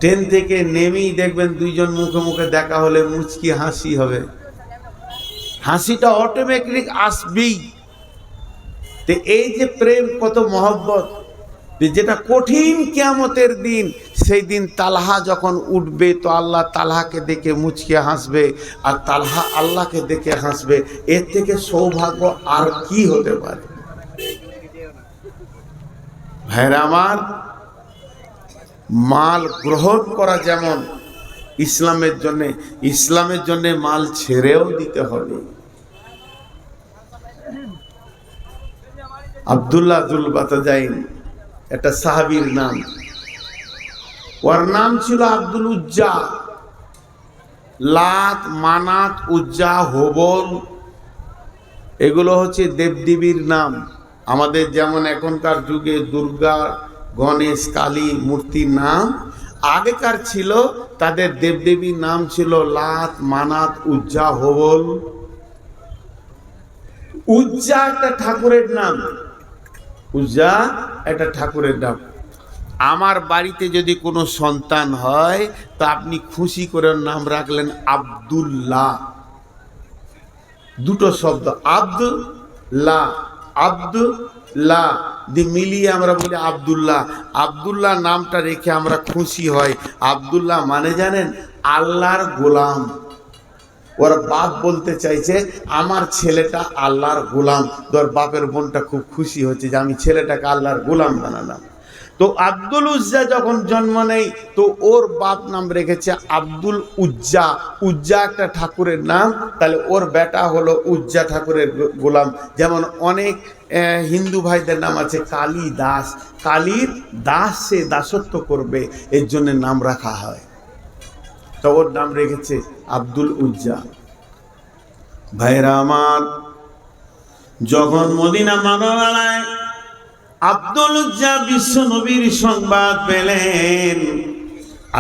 ট্রেন থেকে নেমেই দেখবেন দুইজন মুখে মুখে দেখা হলে মুচকি হাসি হবে। হাসিটা অটোমেটিক আসবেই। তো এই যে প্রেম, কত মহব্বত, যেটা কঠিন কিয়ামতের দিন, সেই দিন তালহা যখন উঠবে তো আল্লাহ তালহাকে দেখে মুচকে হাসবে, আর তালহা আল্লাহকে দেখে হাসবে। এর থেকে সৌভাগ্য আর কি হতে পারে? ভাইরা আমার, মাল গ্রহণ করা যেমন ইসলামের জন্য মাল ছেড়েও দিতে হবে। আব্দুল্লাহ জুল বাতাজাইন একটা সাহাবীর নাম, ওর নাম ছিল আব্দুল উজ্জা। লাত, মানাত, উজ্জা, হোবল এগুলো হচ্ছে দেবদেবীর নাম। আমাদের যেমন এখনকার যুগে দুর্গা, গণেশ, কালী মূর্তির নাম, আগেকার ছিল তাদের দেবদেবীর নাম ছিল লাত, মানাত, উজ্জা, হোবল। উজ্জা একটা ঠাকুরের নাম, উজ্জা একটা ঠাকুরের নাম। আমার বাড়িতে যদি কোনো সন্তান হয় তা আপনি খুশি করে নাম রাখলেন আব্দুল্লাহ। দুটো শব্দ, আব্দুল্লাহ, আব্দুল্লাহ দি মিলিয়ে আমরা বলি আব্দুল্লাহ। আব্দুল্লাহ নামটা রেখে আমরা খুশি হয়। আব্দুল্লাহ মানে জানেন, আল্লাহর গোলাম। ওর বাপ বলতে চাইছে আমার ছেলেটা আল্লাহর গোলাম। তোর বাপের বোনটা খুব খুশি হচ্ছে যে আমি ছেলেটাকে আল্লাহর গোলাম বানালাম। তো আব্দুল উজ্জা যখন জন্ম নেই তো ওর বাপ নাম রেখেছে আব্দুল উজ্জা। উজ্জা একটা ঠাকুরের নাম, তাহলে ওর বেটা হলো উজ্জা ঠাকুরের গোলাম। যেমন অনেক হিন্দু ভাইদের নাম আছে কালী দাস, কালীর দাস, সে দাসত্ব করবে, এর জন্য নাম রাখা হয়। তো ওর নাম রেখেছে আব্দুল উজ্জা। ভাইরা আমার, যখন মদিনা মানবালায় আব্দুল উজ্জা বিশ্ব নবীর সংবাদ পেলেন,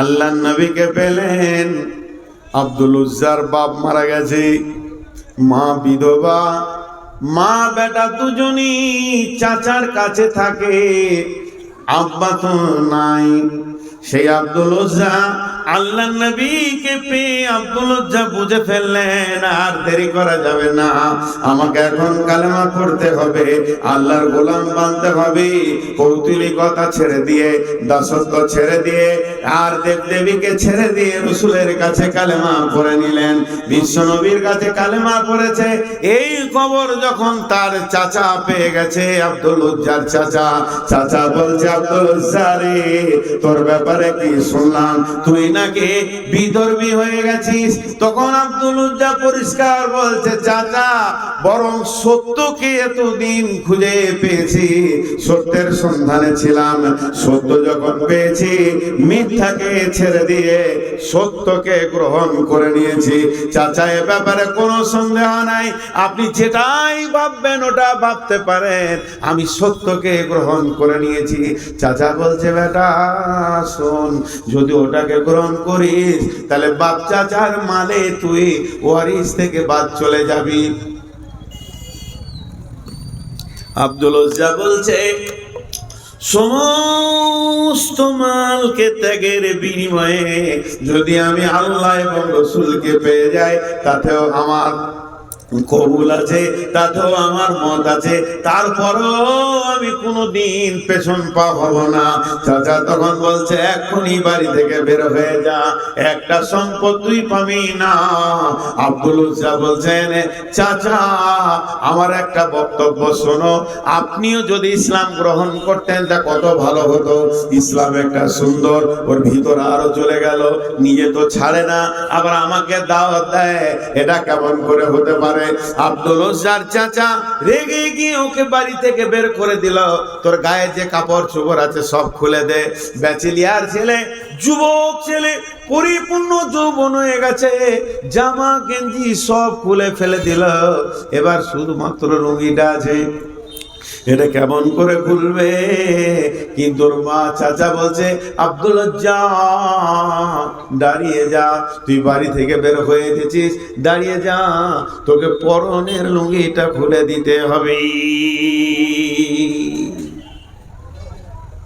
আল্লাহর নবীকে পেলেন, আব্দুল উজ্জার বাপ মারা গেছে, মা বিধবা, মা বেটা দুজনই চাচার কাছে থাকে, আব্বা তো নাই। সেই আব্দুল উজ্জা আল্লাহর নবীকে পেয়ে আব্দুল উজ্জা বুঝে ফেললেন আর দেরি করা যাবে না, আমাকে এখন কালেমা পড়তে হবে, আল্লাহর গোলাম বানতে হবে। কৌতূহলিকতা ছেড়ে দিয়ে, দাসত্ব ছেড়ে দিয়ে, আর দেবদেবীকে ছেড়ে দিয়ে রসুলের কাছে কালেমা পড়ে নিলেন। বিশ্ব নবীর কাছে কালেমা পড়েছে। এই খবর যখন তার চাচা পেয়ে গেছে, আব্দুল উজ্জার চাচা, চাচা বলছে আব্দুল উজ্জা রে, তোর ব্যাপারে কি শুনলাম, তুই নাকি বিধর্মী হয়ে গেছিস। তখন আব্দুল উজ্জা পরিষ্কার বলছে, চাচা বরং সত্যকে এতদিন খুঁজে পেয়েছি, সত্যের সন্ধানে ছিলাম, সত্য যখন পেয়েছি মিথ্যাকে ছেড়ে দিয়ে সত্যকে গ্রহণ করে নিয়েছি। চাচা এ ব্যাপারে কোনো সন্দেহ নাই, আপনি যেটাই ভাববেন ওটা ভাবতে পারেন, আমি সত্যকে গ্রহণ করে নিয়েছি। চাচা বলছে, বেটা শোন, যদি ওটাকে গ্রহণ করিস তাহলে বাপ চাচার মালে তুই ওয়ারিস থেকে বাদ চলে যাবি। আব্দুল উজ্জা বলছে, সমস্ত মালকে ত্যাগের বিনিময়ে যদি আমি আল্লাহ এবং রসুলকে পেয়ে যাই তাতেও আমার কবুল আছে, তাতেও আমার মত আছে, তারপরও আমি কোনোদিন পেছন পা হব না। চাচা তখন বলছে, এখনই বাড়ি থেকে বের হয়ে যা, একটা সম্পদ তুই পাবি না। আব্দুল উজ্জা বলছেন, চাচা আমার একটা বক্তব্য শোনো, আপনিও যদি ইসলাম গ্রহণ করতেন তা কত ভালো হতো। ইসলাম একটা সুন্দর, ওর ভিতরে আরো চলে গেল, নিজে তো ছাড়ে না, আবার আমাকে দাওয়াত দেয়, এটা কেমন করে হতে পারে? আব্দুল উজ্জার চাচা রেগে গিয়ে ওকে বাড়ি থেকে বের করে দিল। তোর গায়ে যে কাপড় চোপড় আছে সব খুলে দে। ব্যাচেলিয়ার ছেলে, যুবক ছেলে, পরিপূর্ণ যৌবন হয়ে গেছে, জামা গেঞ্জি সব খুলে ফেলে দিল, এবার শুধুমাত্র লুঙ্গিটা আছে, এটা কেমন করে খুলবে? কিন্তু মা চাচা বলছে, আব্দুল উজ্জা দাঁড়িয়ে যা, তুই বাড়ি থেকে বের হয়ে গেছিস, দাঁড়িয়ে যা, তোকে পরনের লুঙ্গিটা খুলে দিতে হবে।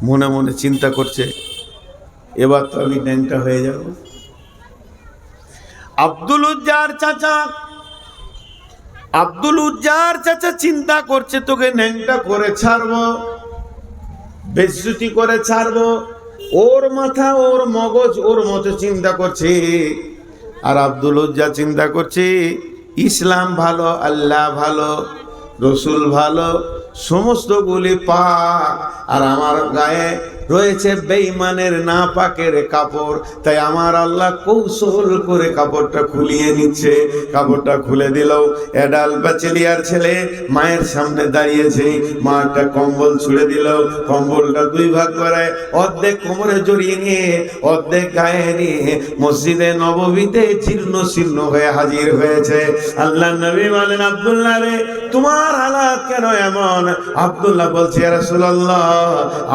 মনে মনে চিন্তা করছে, এবার তো আমি ন্যাংটা হয়ে যাব। আব্দুল উজ্জার চাচা চিন্তা করছে, তোকে ন্যাংটা করে ছাড়বো। বেজ্জতি করে ছাড়বো। ওর মাথা, ওর মগজ ওর মতো চিন্তা করছে, আর আব্দুল উজ্জা চিন্তা করছে ইসলাম ভালো, আল্লাহ ভালো, রসুল ভালো, সমস্তগুলি পাক, আর আমার গায়ে রয়েছে বেঈমানের না পাকের কাপড়। তাই আমার আল্লাহ কৌশল করে কাপড়টা খুলিয়ে নিচ্ছে। কাপড়টা খুলে দিল, এডাল বাচেলিয়ার ছেলে মায়ের সামনে দাঁড়িয়েছে, মা একটা কম্বল ছুড়ে দিল, কম্বলটা দুই ভাগ করে অর্ধেক কোমরে জড়িয়ে নিয়ে অর্ধেক গায়ে নিয়ে মসজিদে নববীতে জীর্ণ শীর্ণ হয়ে হাজির হয়েছে। আল্লাহ নবী বলেন, আব্দুল্লাহ রে, তোমার হালাত কেন এমন? আব্দুল্লাহ বলছে, ইয়া রাসূলুল্লাহ,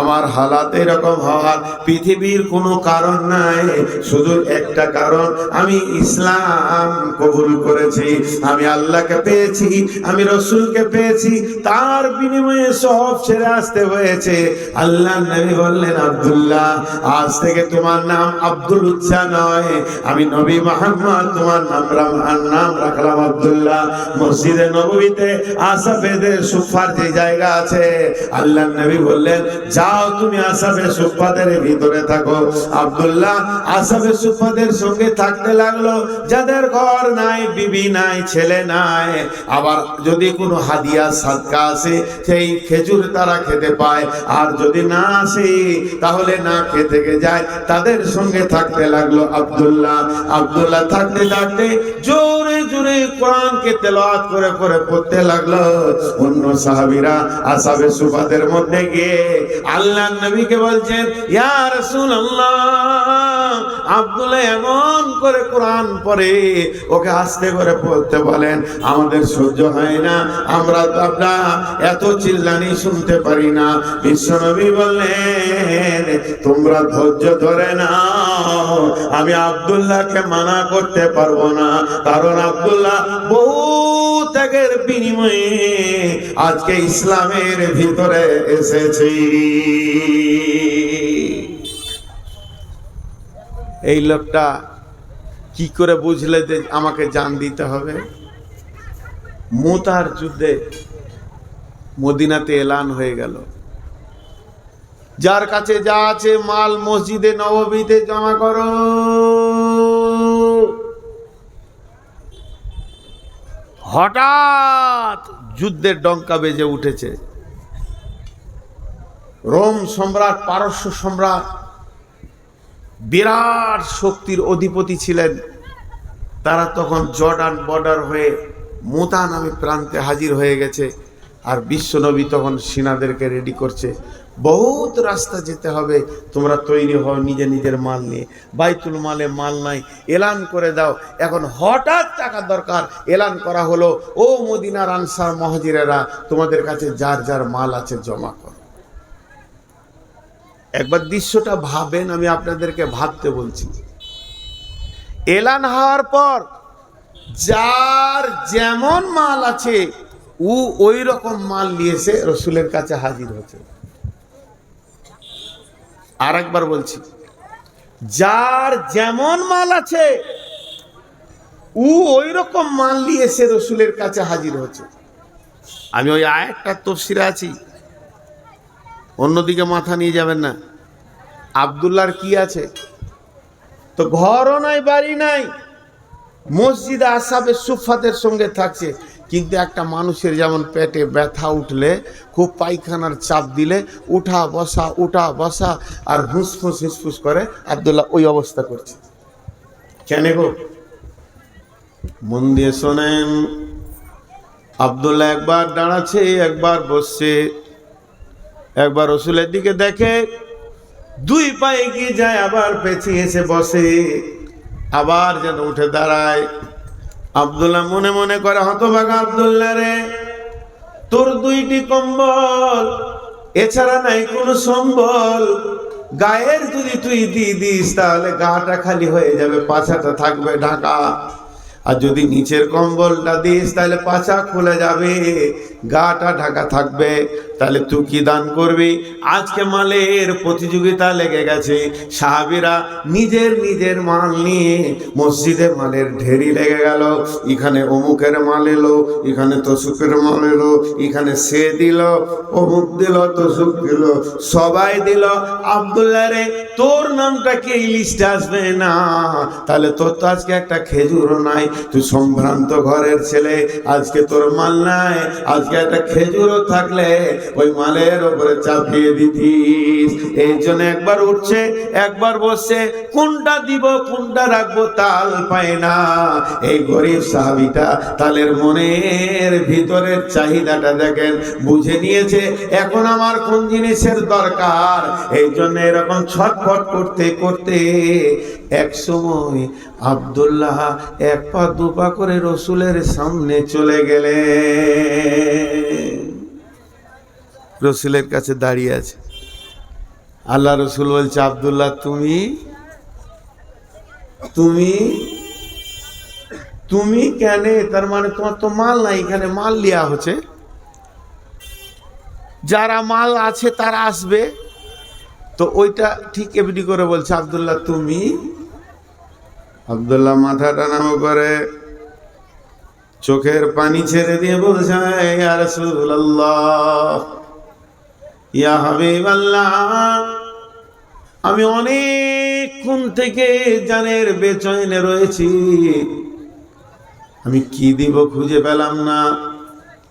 আমার হালাত এরকম হওয়ার পৃথিবীর কোনো কারণ নাই, শুধু একটা কারণ, আমি ইসলাম কবুল করেছি, আমি আল্লাহকে পেয়েছি, আমি রসুলকে পেয়েছি, তার বিনিময়ে সব ছেড়ে আসতে হয়েছে। আল্লাহ নবী বললেন, আব্দুল্লাহ, আজ থেকে তোমার নাম আব্দুল উজ্জা নয়, আমি নবী মুহাম্মদ তোমার নাম রাখলাম আব্দুল্লাহ। মসজিদে নববীতে আসাফেদের সুফার যে জায়গা আছে, আল্লাহ নবী বললেন, যাও তুমি আসাফে সুফাদের ভিতরে থাকো। আব্দুল্লাহ আসাফে সুফাদের সঙ্গে থাকতে লাগলো। যাদের ঘর নাই, বিবি নাই, ছেলে নাই, আবার যদি কোনো হাদিয়া সাদকা আসে সেই খেজুর তারা খেতে পায়, আর যদি না আসে তাহলে না খেতে যায়, তাদের সঙ্গে থাকতে লাগলো আব্দুল্লাহ। আব্দুল্লাহ থাকতে থাকতে জোরে জোরে কোরআনকে তেলাওয়াত করে করে পড়তে লাগলো। অন্য সাহাবীরা আসাবে সুফাদের মধ্যে গিয়ে আল্লাহ নবীকে বলছেন, ইয়া রাসূলুল্লাহ, আব্দুল্লাহ এমন করে কোরআন পড়ে, ওকে আস্তে করে পড়তে বলেন, আমাদের সহ্য হয় না, আমরা এত চিল্লানি শুনতে পারি না। বিশ্বনবী বললেন, তোমরা ধৈর্য ধরে নাও, আমি আব্দুল্লাহকে মানা করতে পারবো না, কারণ আব্দুল্লাহ বহু ত্যাগের বিনিময়ে আজকে ইসলামের ভিতরে এসেছে। এই লোকটা কি করে বুঝলে যে আমাকে জান দিতে হবে? মুতার যুদ্ধে মদিনাতে এলান হয়ে গেল, যার কাছে যা আছে মাল মসজিদে নববীতে জমা করো। হঠাৎ যুদ্ধের ডঙ্কা বেজে উঠেছে। রোম সম্রাট, পারস্য সম্রাট, বিরাট শক্তির অধিপতি ছিলেন, তারা তখন জর্ডান বর্ডার হয়ে মুতা নামে প্রান্তে হাজির হয়ে গেছে। আর বিশ্বনবী তখন সিনাদেরকে রেডি করছে, বহুত রাস্তা যেতে হবে, তোমরা তৈরি হও নিজে নিজের মাল নিয়ে, বাইতুল মালে মাল নাই, এলান করে দাও। এখন হঠাৎ টাকা দরকার, এলান করা হলো, ও মদিনার আনসার মুহাজিরেরা, তোমাদের কাছে যার যার মাল আছে জমা করো। একবার দৃশ্যটা ভাবেন, আমি আপনাদেরকে ভাবতে বলছি। এলান হওয়ার পর যার যেমন মাল আছে ওই রকম মাল নিয়েছে রসুলের কাছে হাজির হচ্ছে। আর একবার বলছি, যার যেমন মাল আছে ওই রকম মাল নিয়েছে রসুলের কাছে হাজির হচ্ছে। আমি ওই আয়াতটা তাফসীরে আছি, অন্যদিকে মাথা নিয়ে যাবেন না। আব্দুল্লাহর কি আছে? তো ঘরও নাই, বাড়ি নাই, মসজিদে আসাবে সুফাদের সঙ্গে থাকছে। কিন্তু একটা মানুষের যেমন পেটে ব্যথা উঠলে, খুব পায়খানার চাপ দিলে উঠা বসা আর হুসফুস করে, আব্দুল্লাহ ওই অবস্থা করছে। কেন গো? মন দিয়ে শোনেন। আব্দুল্লাহ একবার দাঁড়াচ্ছে, একবার বসছে, একবার রসুলের দিকে দেখে, দুই পায়ে গিয়ে যায়, আবার পেছিয়ে এসে বসে, আবার যেন উঠে দাঁড়ায়। আব্দুল্লাহ মনে মনে করে, হতভাগা আব্দুল্লাহ রে, তোর দুইটি কম্বল, এছাড়া নাই কোনো সম্বল। গায়ের যদি তুই দিয়ে দিস তাহলে গাটা খালি হয়ে যাবে, পাছাটা থাকবে ঢাকা। আর যদি নিচের কম্বলটা দিস তাহলে পাছা খুলে যাবে, গাটা ঢাকা থাকবে। তাহলে তুই কি দান করবি? আজকে মালের প্রতিযোগিতা লেগে গেছে, সাহাবীরা নিজের নিজের মাল নিয়ে মসজিদে মালের ঢেরি লেগে গেল। এখানে অমুকের মাল এলো, এখানে তসুকের মাল এলো, এখানে সে দিল, অমুক দিল, তসুক দিল, সবাই দিল। আব্দুল্লাহ রে, তোর নামটা কি এই লিস্টে আসবে না? তাহলে তোর তো আজকে একটা খেজুরও নাই, তুই সম্ভ্রান্ত ঘরের ছেলে, আজকে তোর মাল নাই, আজকে একটা খেজুরও থাকলে ওই মালের উপরে চাপিয়ে দিতিস। এই জন্য একবার উঠছে একবার বসছে, কোনটা দিব কোনটা রাখবো তাল পায় না। এই গরিব সাহাবীটা তালের মনের ভিতরের চাহিদাটা দেখেন, বুঝে নিয়েছে এখন আমার কোন জিনিসের দরকার। এই জন্য এরকম ছটফট করতে করতে এক সময় আব্দুল্লাহ এক পা দুপা করে রসুলের সামনে চলে গেলেন। রসুলের কাছে দাঁড়িয়ে আছে। আল্লাহ রসুল বলছে, আব্দুল্লাহ তুমি তুমি তুমি কেন? তার মানে তোমার তো মাল নাই, এখানে মাল লিয়া হচ্ছে, যারা মাল আছে তারা আসবে। তো ওইটা ঠিক এমনি করে বলছে, আব্দুল্লাহ তুমি। আব্দুল্লাহ মাথাটা নামো করে চোখের পানি ছেড়ে দিয়ে বলছে, ইয়া রাসূলুল্লাহ, ইয়া হাবিবাল্লাহ, আমি অনেকক্ষণ থেকে জানের বেচৈনে রয়েছি, আমি কি দিব খুঁজে পেলাম না,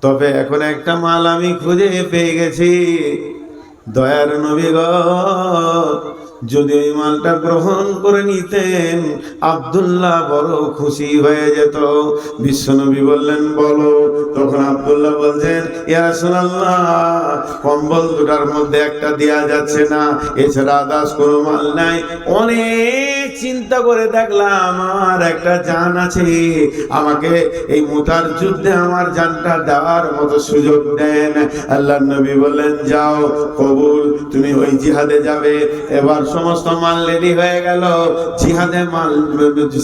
তবে এখন একটা মাল আমি খুঁজে পেয়ে গেছি। দয়ার নবী গো, যদি ওই মালটা গ্রহণ করে নিতেন আব্দুল্লাহ বড় খুশি হয়ে যেত। বিশ্বনবী বললেন, বলো। তখন আব্দুল্লাহ বলছেন, ইয়া রাসূলুল্লাহ, কম্বল দুটার মধ্যে একটা দেয়া যাচ্ছে না, এছাড়া আদার্স কোনো মাল নাই। অনেক চিন্তা করে দেখলাম আমার একটা জান আছে, আমাকে এই মুতার যুদ্ধে আমার জানটা দেওয়ার মতো সুযোগ দেন। আল্লাহর নবী বললেন, যাও, কবুল, তুমি ওই জিহাদে যাবে। এবার সমস্ত মাল রেডি হয়ে গেল, জিহাদে মাল।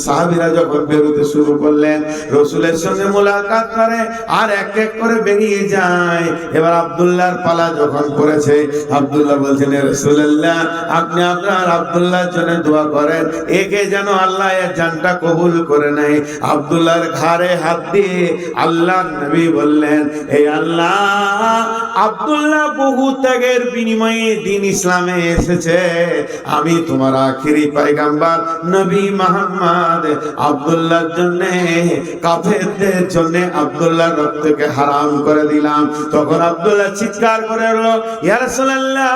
সাহাবীরা যখন বেরোতে শুরু করলেন, রসুলের সঙ্গে মোলাকাত করে আর এক এক করে বেরিয়ে যায়। এবার আব্দুল্লাহর পালা যখন পড়েছে, আব্দুল্লাহ বলছেন, রাসূলুল্লাহ, আপনি আপনার আব্দুল্লাহর জন্য দোয়া করেন, একে যেন আল্লাহ এর জানটা কবুল করে নেয়। আব্দুল্লাহর ঘাড়ে হাত দিয়ে আল্লাহর নবী বললেন, এই আল্লাহ, আব্দুল্লাহ বহু ত্যাগের বিনিময়ে দ্বীন ইসলামে এসেছে, আমি তোমার আখিরি পয়গম্বর নবী মুহাম্মদ আব্দুল্লাহর জন্য, কাফেরদের জন্য আব্দুল্লাহর রক্তকে হারাম করে দিলাম। তখন আব্দুল্লাহ চিৎকার করে বলল, ইয়া রাসূলুল্লাহ,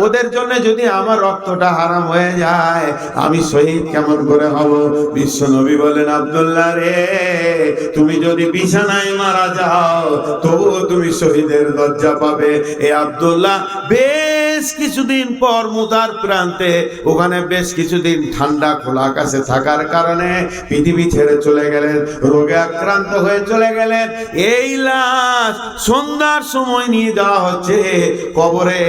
ওদের জন্য যদি আমার রক্তটা হারাম হয়ে যায় আমি শহীদ কেমন করে হব? বিশ্ব নবী বলেন, আব্দুল্লাহ রে, তুমি যদি বিছানায় মারা যাও তবুও তুমি শহীদের দরজা পাবে। এ আব্দুল্লাহ বেশ কিছুদিন পর মুতার প্রান্তে, ওখানে বেশ কিছুদিন ঠান্ডা খোলা আকাশে থাকার কারণে পৃথিবী ছেড়ে চলে গেলেন, রোগে আক্রান্ত হয়ে চলে গেলেন। এই লাশ সন্ধ্যার সময় নিয়ে যাওয়া হচ্ছে কবরে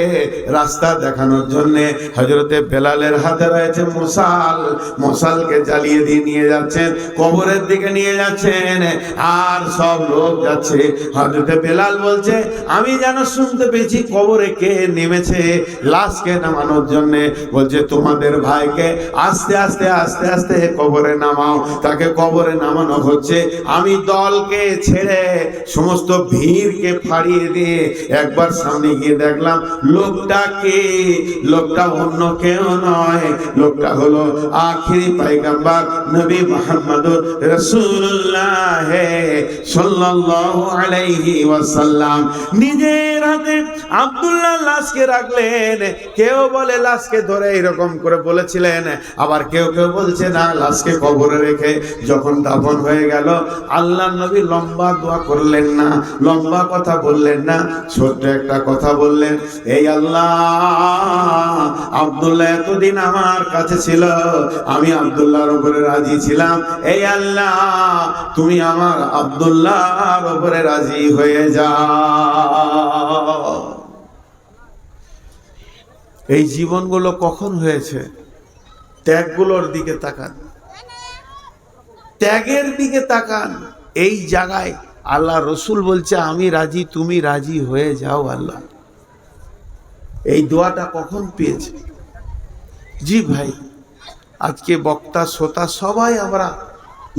রাস্তা দেখানোর জন্য। হযরতে বেলালের হাতে রয়েছে মশাল, মশালকে জ্বালিয়ে দিয়ে নিয়ে যাচ্ছেন, কবরের দিকে নিয়ে যাচ্ছেন, আর সব লোক যাচ্ছে। হযরতে বেলাল বলছে, আমি যেন শুনতে পেয়েছি কবরে কে নেমেছে লাশকে নামানোর জন্য। বলছে, তোমাদের ভাইকে আস্তে আস্তে আস্তে আস্তে কবরে নামাও। তাকে কবরে নামানো হচ্ছে। আমি দলকে ছেড়ে সমস্ত ভিড়কে ফাড়িয়ে দিয়ে একবার সামনে গিয়ে দেখলাম লোকটা কে। লোকটা অন্য কেউ নয়, লোকটা হলো আখিরি পয়গম্বর নবী মুহাম্মদুর রাসূলুল্লাহ সাল্লাল্লাহু আলাইহি ওয়াসাল্লাম। নিজের হাতে আব্দুল্লাহ লাশকে রাখলেন। কেউ বলে লাশকে ধরে এরকম করে বলেছিলেন, আবার কেউ কেউ বলছে না, লাশকে কবরে রেখে যখন দাফন হয়ে গেল আল্লাহর নবী লম্বা দোয়া করলেন না, লম্বা কথা বললেন না, ছোট্ট একটা কথা বললেন, এই আল্লাহ, আব্দুল্লাহ এতদিন আমার কাছে ছিল, আমি আব্দুল্লাহর উপরে রাজি ছিলাম, এই আল্লাহ তুমি আমার আব্দুল্লাহর উপরে রাজি হয়ে যাও। এই জীবনগুলো কখন হয়েছে? ত্যাগগুলোর দিকে তাকান, ত্যাগের দিকে তাকান। এই জায়গায় আল্লাহ রসুল বলছে আমি রাজি, তুমি রাজি হয়ে যাও। আল্লাহ এই দোয়াটা কখন পেয়েছে? জি ভাই, আজকে বক্তা শ্রোতা সবাই আমরা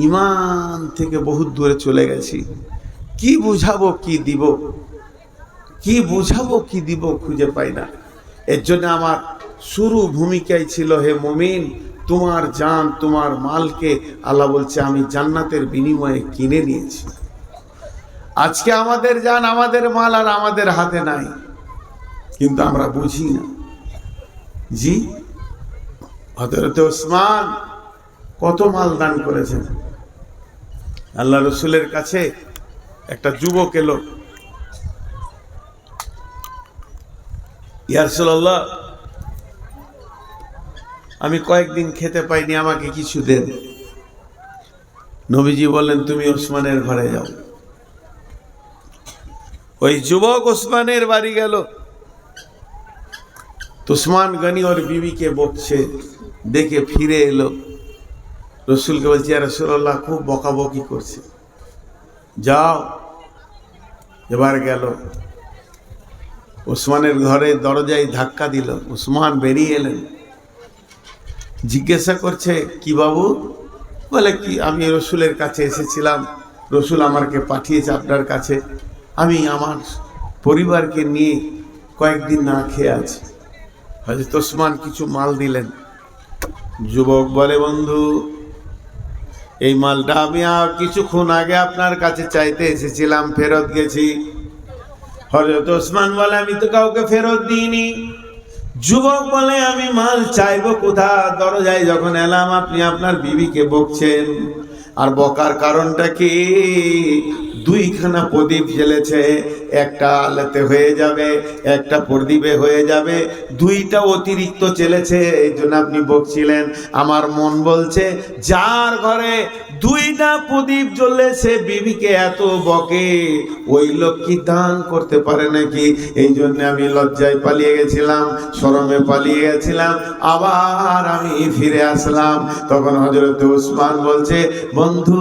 ইমান থেকে বহুত দূরে চলে গেছি। কি বুঝাবো, কি দিব, কি বুঝাবো, কি দিব খুঁজে পাই না। এর জন্য আমার শুরু ভূমিকায় ছিল, হে মুমিন, তোমার জান তোমার মালকে আল্লাহ বলছে আমি জান্নাতের বিনিময়ে কিনে নিয়েছি। আজকে আমাদের জান আমাদের মাল আর আমাদের হাতে নাই, কিন্তু আমরা বুঝি না। জি, হযরত ওসমান কত মাল দান করেছেন। আল্লাহ রসুলের কাছে একটা যুবক এলো, ইয়া রাসূলুল্লাহ, আমি কয়েকদিন খেতে পাইনি, আমাকে কিছু দেন। নবীজি বললেন তুমি ওসমানের ঘরে যাও। ওই যুবক ওসমানের বাড়ি গেল। ওসমান গনি ওর বিবিকে বকছে, দেখে ফিরে এলো। রসুলকে বলছে ইয়া রাসূলুল্লাহ, খুব বকাবকি করছে, যাও। এবার গেল ওসমানের ঘরে, দরজায় ধাক্কা দিল। ওসমান বেরিয়ে এলেন, জিজ্ঞাসা করছে কি বাবু? বলে কি, আমি রসুলের কাছে এসেছিলাম, রসুল আমাকে পাঠিয়েছে আপনার কাছে, আমি আমার পরিবারকে নিয়ে কয়েকদিন না খেয়ে আছি। হযরত ওসমান কিছু মাল দিলেন। যুবক বলে বন্ধু, এই মালটা আমি কিছুক্ষণ আগে আপনার কাছে চাইতে এসেছিলাম, ফেরত গেছি। হযরত ওসমান বলে আমি তো কাউকে ফেরত দিইনি। যুবক বলে আমি মাল চাইবো কোথা? দরজায় যখন এলাম আপনি আপনার বিবিকে বকছেন। আর বকার কারণটা কি? দুইখানা প্রদীপ জ্বেলেছে, একটা আলোতে হয়ে যাবে, একটা প্রদীপে হয়ে যাবে, দুইটা অতিরিক্ত জ্বেলেছে, এই জন্য আপনি বকছিলেন। আমার মন বলছে যার ঘরে দুইটা প্রদীপ জ্বললে সে বিবিকে এত বকে, ওই লোক কি দান করতে পারে নাকি? এই জন্য আমি লজ্জায় পালিয়ে গেছিলাম, শরমে পালিয়ে গেছিলাম, আবার আমি ফিরে আসলাম। তখন হযরত ওসমান বলছে বন্ধু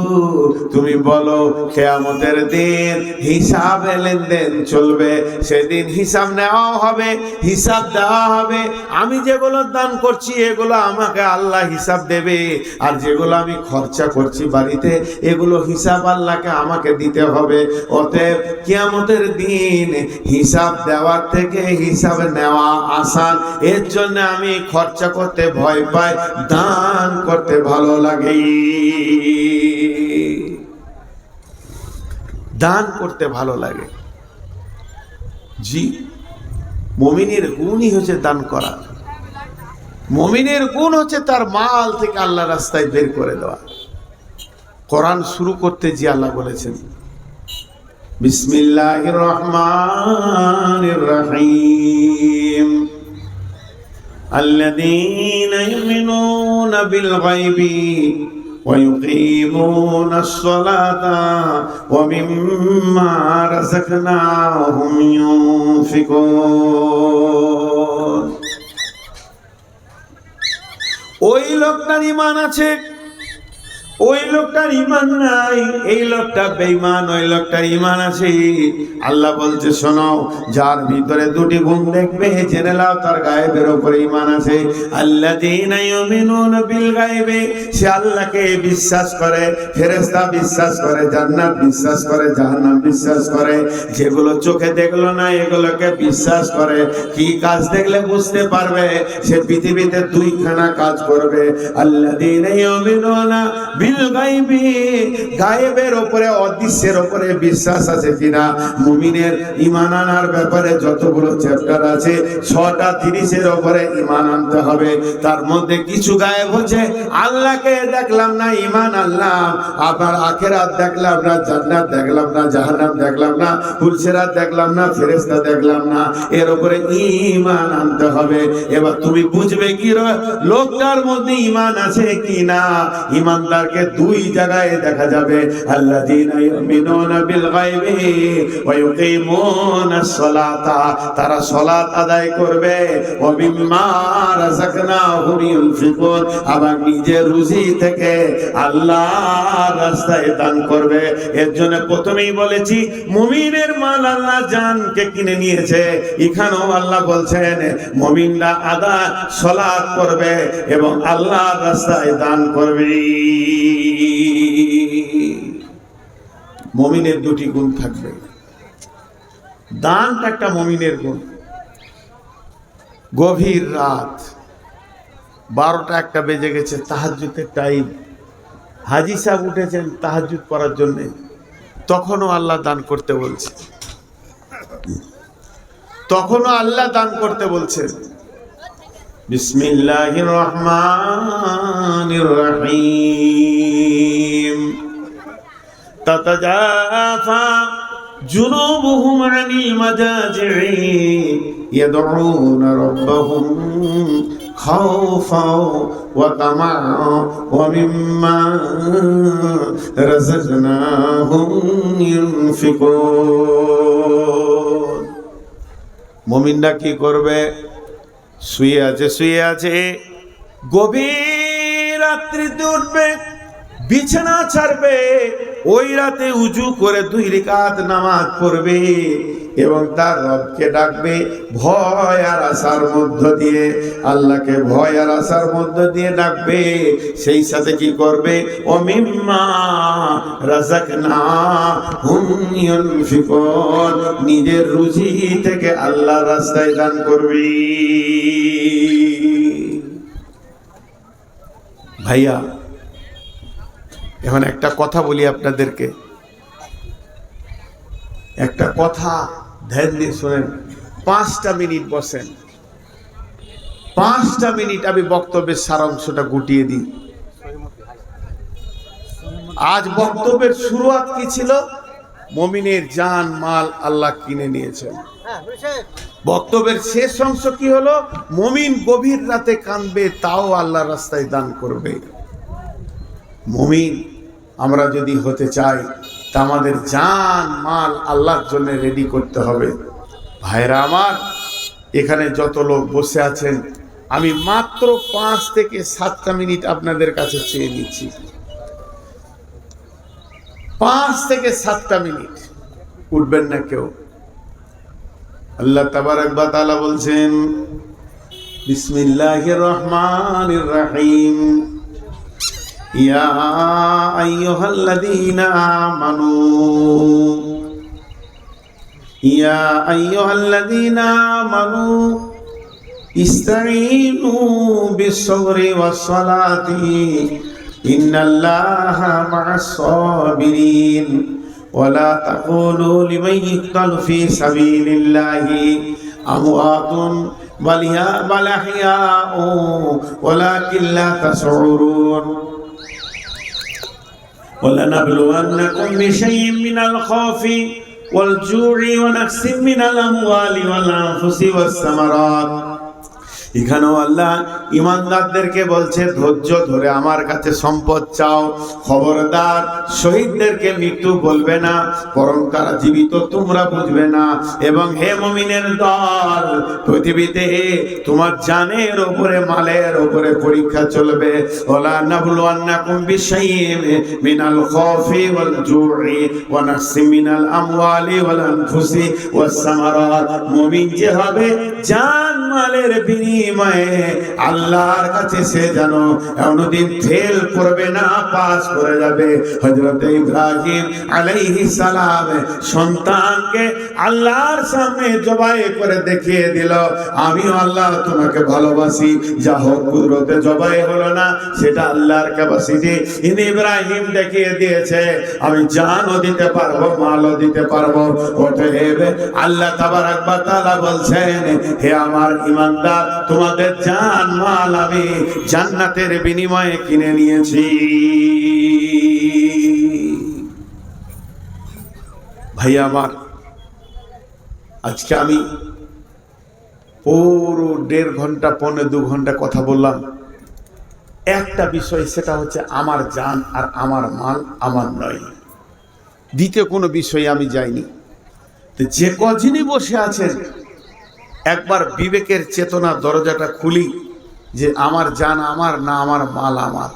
তুমি বলো, কিয়ামতের দিন হিসাবে লেনদেন চলবে, সেদিন হিসাব নেওয়া হবে, হিসাব দেওয়া হবে। আমি যেগুলো দান করছি এগুলো আমাকে আল্লাহ হিসাব দেবে, আর যেগুলো আমি খরচা করছি বাড়িতে এগুলো হিসাব আল্লাহকে আমাকে দিতে হবে। অতএব কিয়ামতের দিন হিসাব দেওয়ার থেকে হিসাব নেওয়া আসান। এর জন্য আমি খরচা করতে ভয় পাই, দান করতে ভালো লাগে। দান করতে ভালো লাগে। জি, মুমিনের গুণই হচ্ছে দান করা। মুমিনের গুণ হচ্ছে তার মাল থেকে আল্লাহ রাস্তায় বের করে দেওয়া। কোরআন শুরু করতে যে আল্লাহ বলেছেন বিসমিল্লাহির রহমানির রহিম, আল্লাযীনা ইউমিনুনা বিল গায়বি ওয়া ইউকিমুনাস সালাতা ওয়া মিম্মা রাযাকনাহুম ইউনফিকুন। ওই লোকটার ঈমান আছে, ওই লোকটার ঈমান নাই, এই লোকটা বেঈমান, ওই লোকটার ঈমান আছে। আল্লাহ বলছে শোনো, যার ভিতরে দুটি গুণ দেখবে জেনে নাও তার গায়েবের উপরে ঈমান আছে। আল্লাযীনা ইউমিনুনা বিল গায়বি, সে আল্লাহকে বিশ্বাস করে, ফেরেশতা বিশ্বাস করে, জান্নাত বিশ্বাস করে, জাহান্নাম বিশ্বাস করে। যেগুলো চোখে দেখলো না এগুলোকে বিশ্বাস করে। কি কাজ দেখলে বুঝতে পারবে? সে পৃথিবীতে দুইখানা কাজ করবে। আল্লাযীনা ইউমিনুনা বিল গায়বি, গায়েবের উপরে, অদৃশ্যের উপরে বিশ্বাস আছে কিনা। মুমিনের ঈমান আনার ব্যাপারে যতগুলো চ্যাপ্টার আছে 6টা 30-এর উপরে ঈমান আনতে হবে। তার মধ্যে কিছু গায়েব হচ্ছে, আল্লাহকে দেখলাম না ঈমান আনলাম, আবার আখিরাত দেখলাম না, জান্নাত দেখলাম না, জাহান্নাম দেখলাম না, ফুলসিরাত দেখলাম না, ফেরেশতা দেখলাম না, এর উপরে ঈমান আনতে হবে। এবার তুমি বুঝবে কি লোকটার মধ্যে ঈমান আছে কিনা। ঈমানদার মুমিনদেরকে দুই জায়গায় দেখা যাবে, আল্লাযীনা ইউমিনুনা বিল গায়বি ওয়া ইউকিমুনাস সালাতা, তারা সালাত আদায় করবে, ওয়া মিম্মা রাযাকনাহুম ইউনফিকুন, আবার নিজের রুজি থেকে আল্লাহর রাস্তায় দান করবে। এর জন্য প্রথমেই বলেছি মুমিনের মাল আল্লাহ জানকে কিনে নিয়েছে। এখানেও আল্লাহ বলছেন মুমিনরা সালাত করবে এবং আল্লাহর রাস্তায় দান করবে। মুমিনের দুটি গুণ থাকবে, দানটা একটা মুমিনের গুণ। গভীর রাত 12টা 1টা বেজে গেছে, তাহাজ্জুদের টাইম, হাজী সাহেব উঠেছেন তাহাজ্জুদ পড়ার জন্য, তখনও আল্লাহ দান করতে বলছে, তখনও আল্লাহ দান করতে বলছেন। বিসমিল্লাহির রহমানির রহিম। তাতাজাফা জুনুবুহুম আনিল মাজাজি'i ইয়াদউনা রাব্বাহুম খাওফাও ওয়া তামাআ ওয়া মিম্মা রাযাকনাহুম ইউনফিকুন। মুমিনরা কি করবে? শুয়ে আছে, গভীর রাত্রিতে উঠবে, বিছানা ছাড়বে, ওই রাতে উজু করে 2 রাকাত নামাজ পড়বে এবং তার রবকে ডাকবে ভয় আর আশার মধ্য দিয়ে, আল্লাহকে ভয় আর আশার মধ্য দিয়ে ডাকবে। সেই সাথে কি করবে? ও মিম্মা রাযাকনাহুম ইউনফিকুন, নিজের রুজি থেকে আল্লাহর রাস্তায় দান করবে। ভাইয়া, এখন একটা কথা বলি আপনাদেরকে, একটা কথা ধ্যান দিয়ে শোনেন। 5টা মিনিট বসেন, 5টা মিনিট আমি বক্তব্যের সারাংশটা গুটিয়ে দিই। আজ বক্তব্যের শুরুয়াত কি ছিল? মুমিনের জান মাল আল্লাহ কিনে নিয়েছেন। বক্তব্যের শেষ অংশ কি হলো? মুমিন গভীর রাতে কাঁদবে, তাও আল্লাহর রাস্তায় দান করবে। মুমিন আমরা যদি হতে চাই তা আমাদের জান মাল আল্লাহর জন্য রেডি করতে হবে। ভাইরা আমার, এখানে যত লোক বসে আছেন, আমি মাত্র 5 থেকে 7টা মিনিট আপনাদের কাছে চেয়ে নিচ্ছি। 5 থেকে 7টা মিনিট, উঠবেন না কেউ। আল্লাহ তাবারক ওয়া তাআলা বলছেন বিসমিল্লাহির রহমানির রহিম। ইয়া আইয়ুহাল্লাযীনা আমানু ইসতাঈনু বিস-সাবরি ওয়াস-সালাতি ইন্নাল্লাহা মা'আস-সাবিরিন ওয়া লা তাকুলু লিমান ইয়াকতালু ফী সাবিলিল্লাহি আমওয়াতুন বাল আহইয়াউ ওয়ালাকিন লা তাশউরুন। وَلَنَبْلُوَنَّكُمْ بِشَيْءٍ مِّنَ الْخَوْفِ وَالْجُوعِ وَنَقْصٍ مِّنَ الْأَمْوَالِ وَالْأَنفُسِ وَالثَّمَرَاتِ। এখানেও আল্লাহ ইমানদারদেরকে বলছে ধৈর্য ধরে আমার কাছে সম্পদ চাও। খবরদার, শহীদদেরকে মৃত্যু বলবে না, বরং তারা জীবিত তোমরা বুঝবে না। এবং হে মুমিনের দল, পৃথিবীতে তোমার জানের উপরে মালের উপরে পরীক্ষা চলবে। ওয়ালা নাবলুয়ান্নাকুম বিশাইইন মিনাল খাউফি ওয়াল জু'i ওয়া নাকসিম মিনাল আমওয়ালি ওয়াল আনফুসি ওয়াস সামারাত। মুমিন যে হবে জান মালের বিনিময়ে আল্লাহর কাছে সে যেন কোনদিন ফেল করবে না, পাস করে যাবে। হযরত ইব্রাহিম আলাইহিস সালাম সন্তানকে আল্লাহর সামনে জবাই করে দেখিয়ে দিল, আমিও আল্লাহ তোমাকে ভালোবাসি। যা হোক কুদরতে জবাই হলো না, সেটা আল্লাহর ক্যাপাসিটি। ইব্রাহিম দেখিয়ে দিয়েছে আমি জানও দিতে পারবো, মালও দিতে পারবো। অতএব আল্লাহ তাবারক ওয়া তাআলা বলছেন, হে আমার ইমানদার, তোমাদের জান মাল আমি জান্নাতের বিনিময়ে কিনে নিয়েছি। ভাই আমার, আজকে আমি পুরো 1.5 ঘন্টা 1.25 ঘন্টা কথা বললাম। একটা বিষয়, সেটা হচ্ছে আমার জান আর আমার মাল আমার নয়। দ্বিতীয় কোনো বিষয়ে আমি যাইনি। তো যে কজনই বসে আছেন, একবার বিবেকের চেতনা দরজাটা খুলি যে আমার জান আমার না আমার মাল আমার।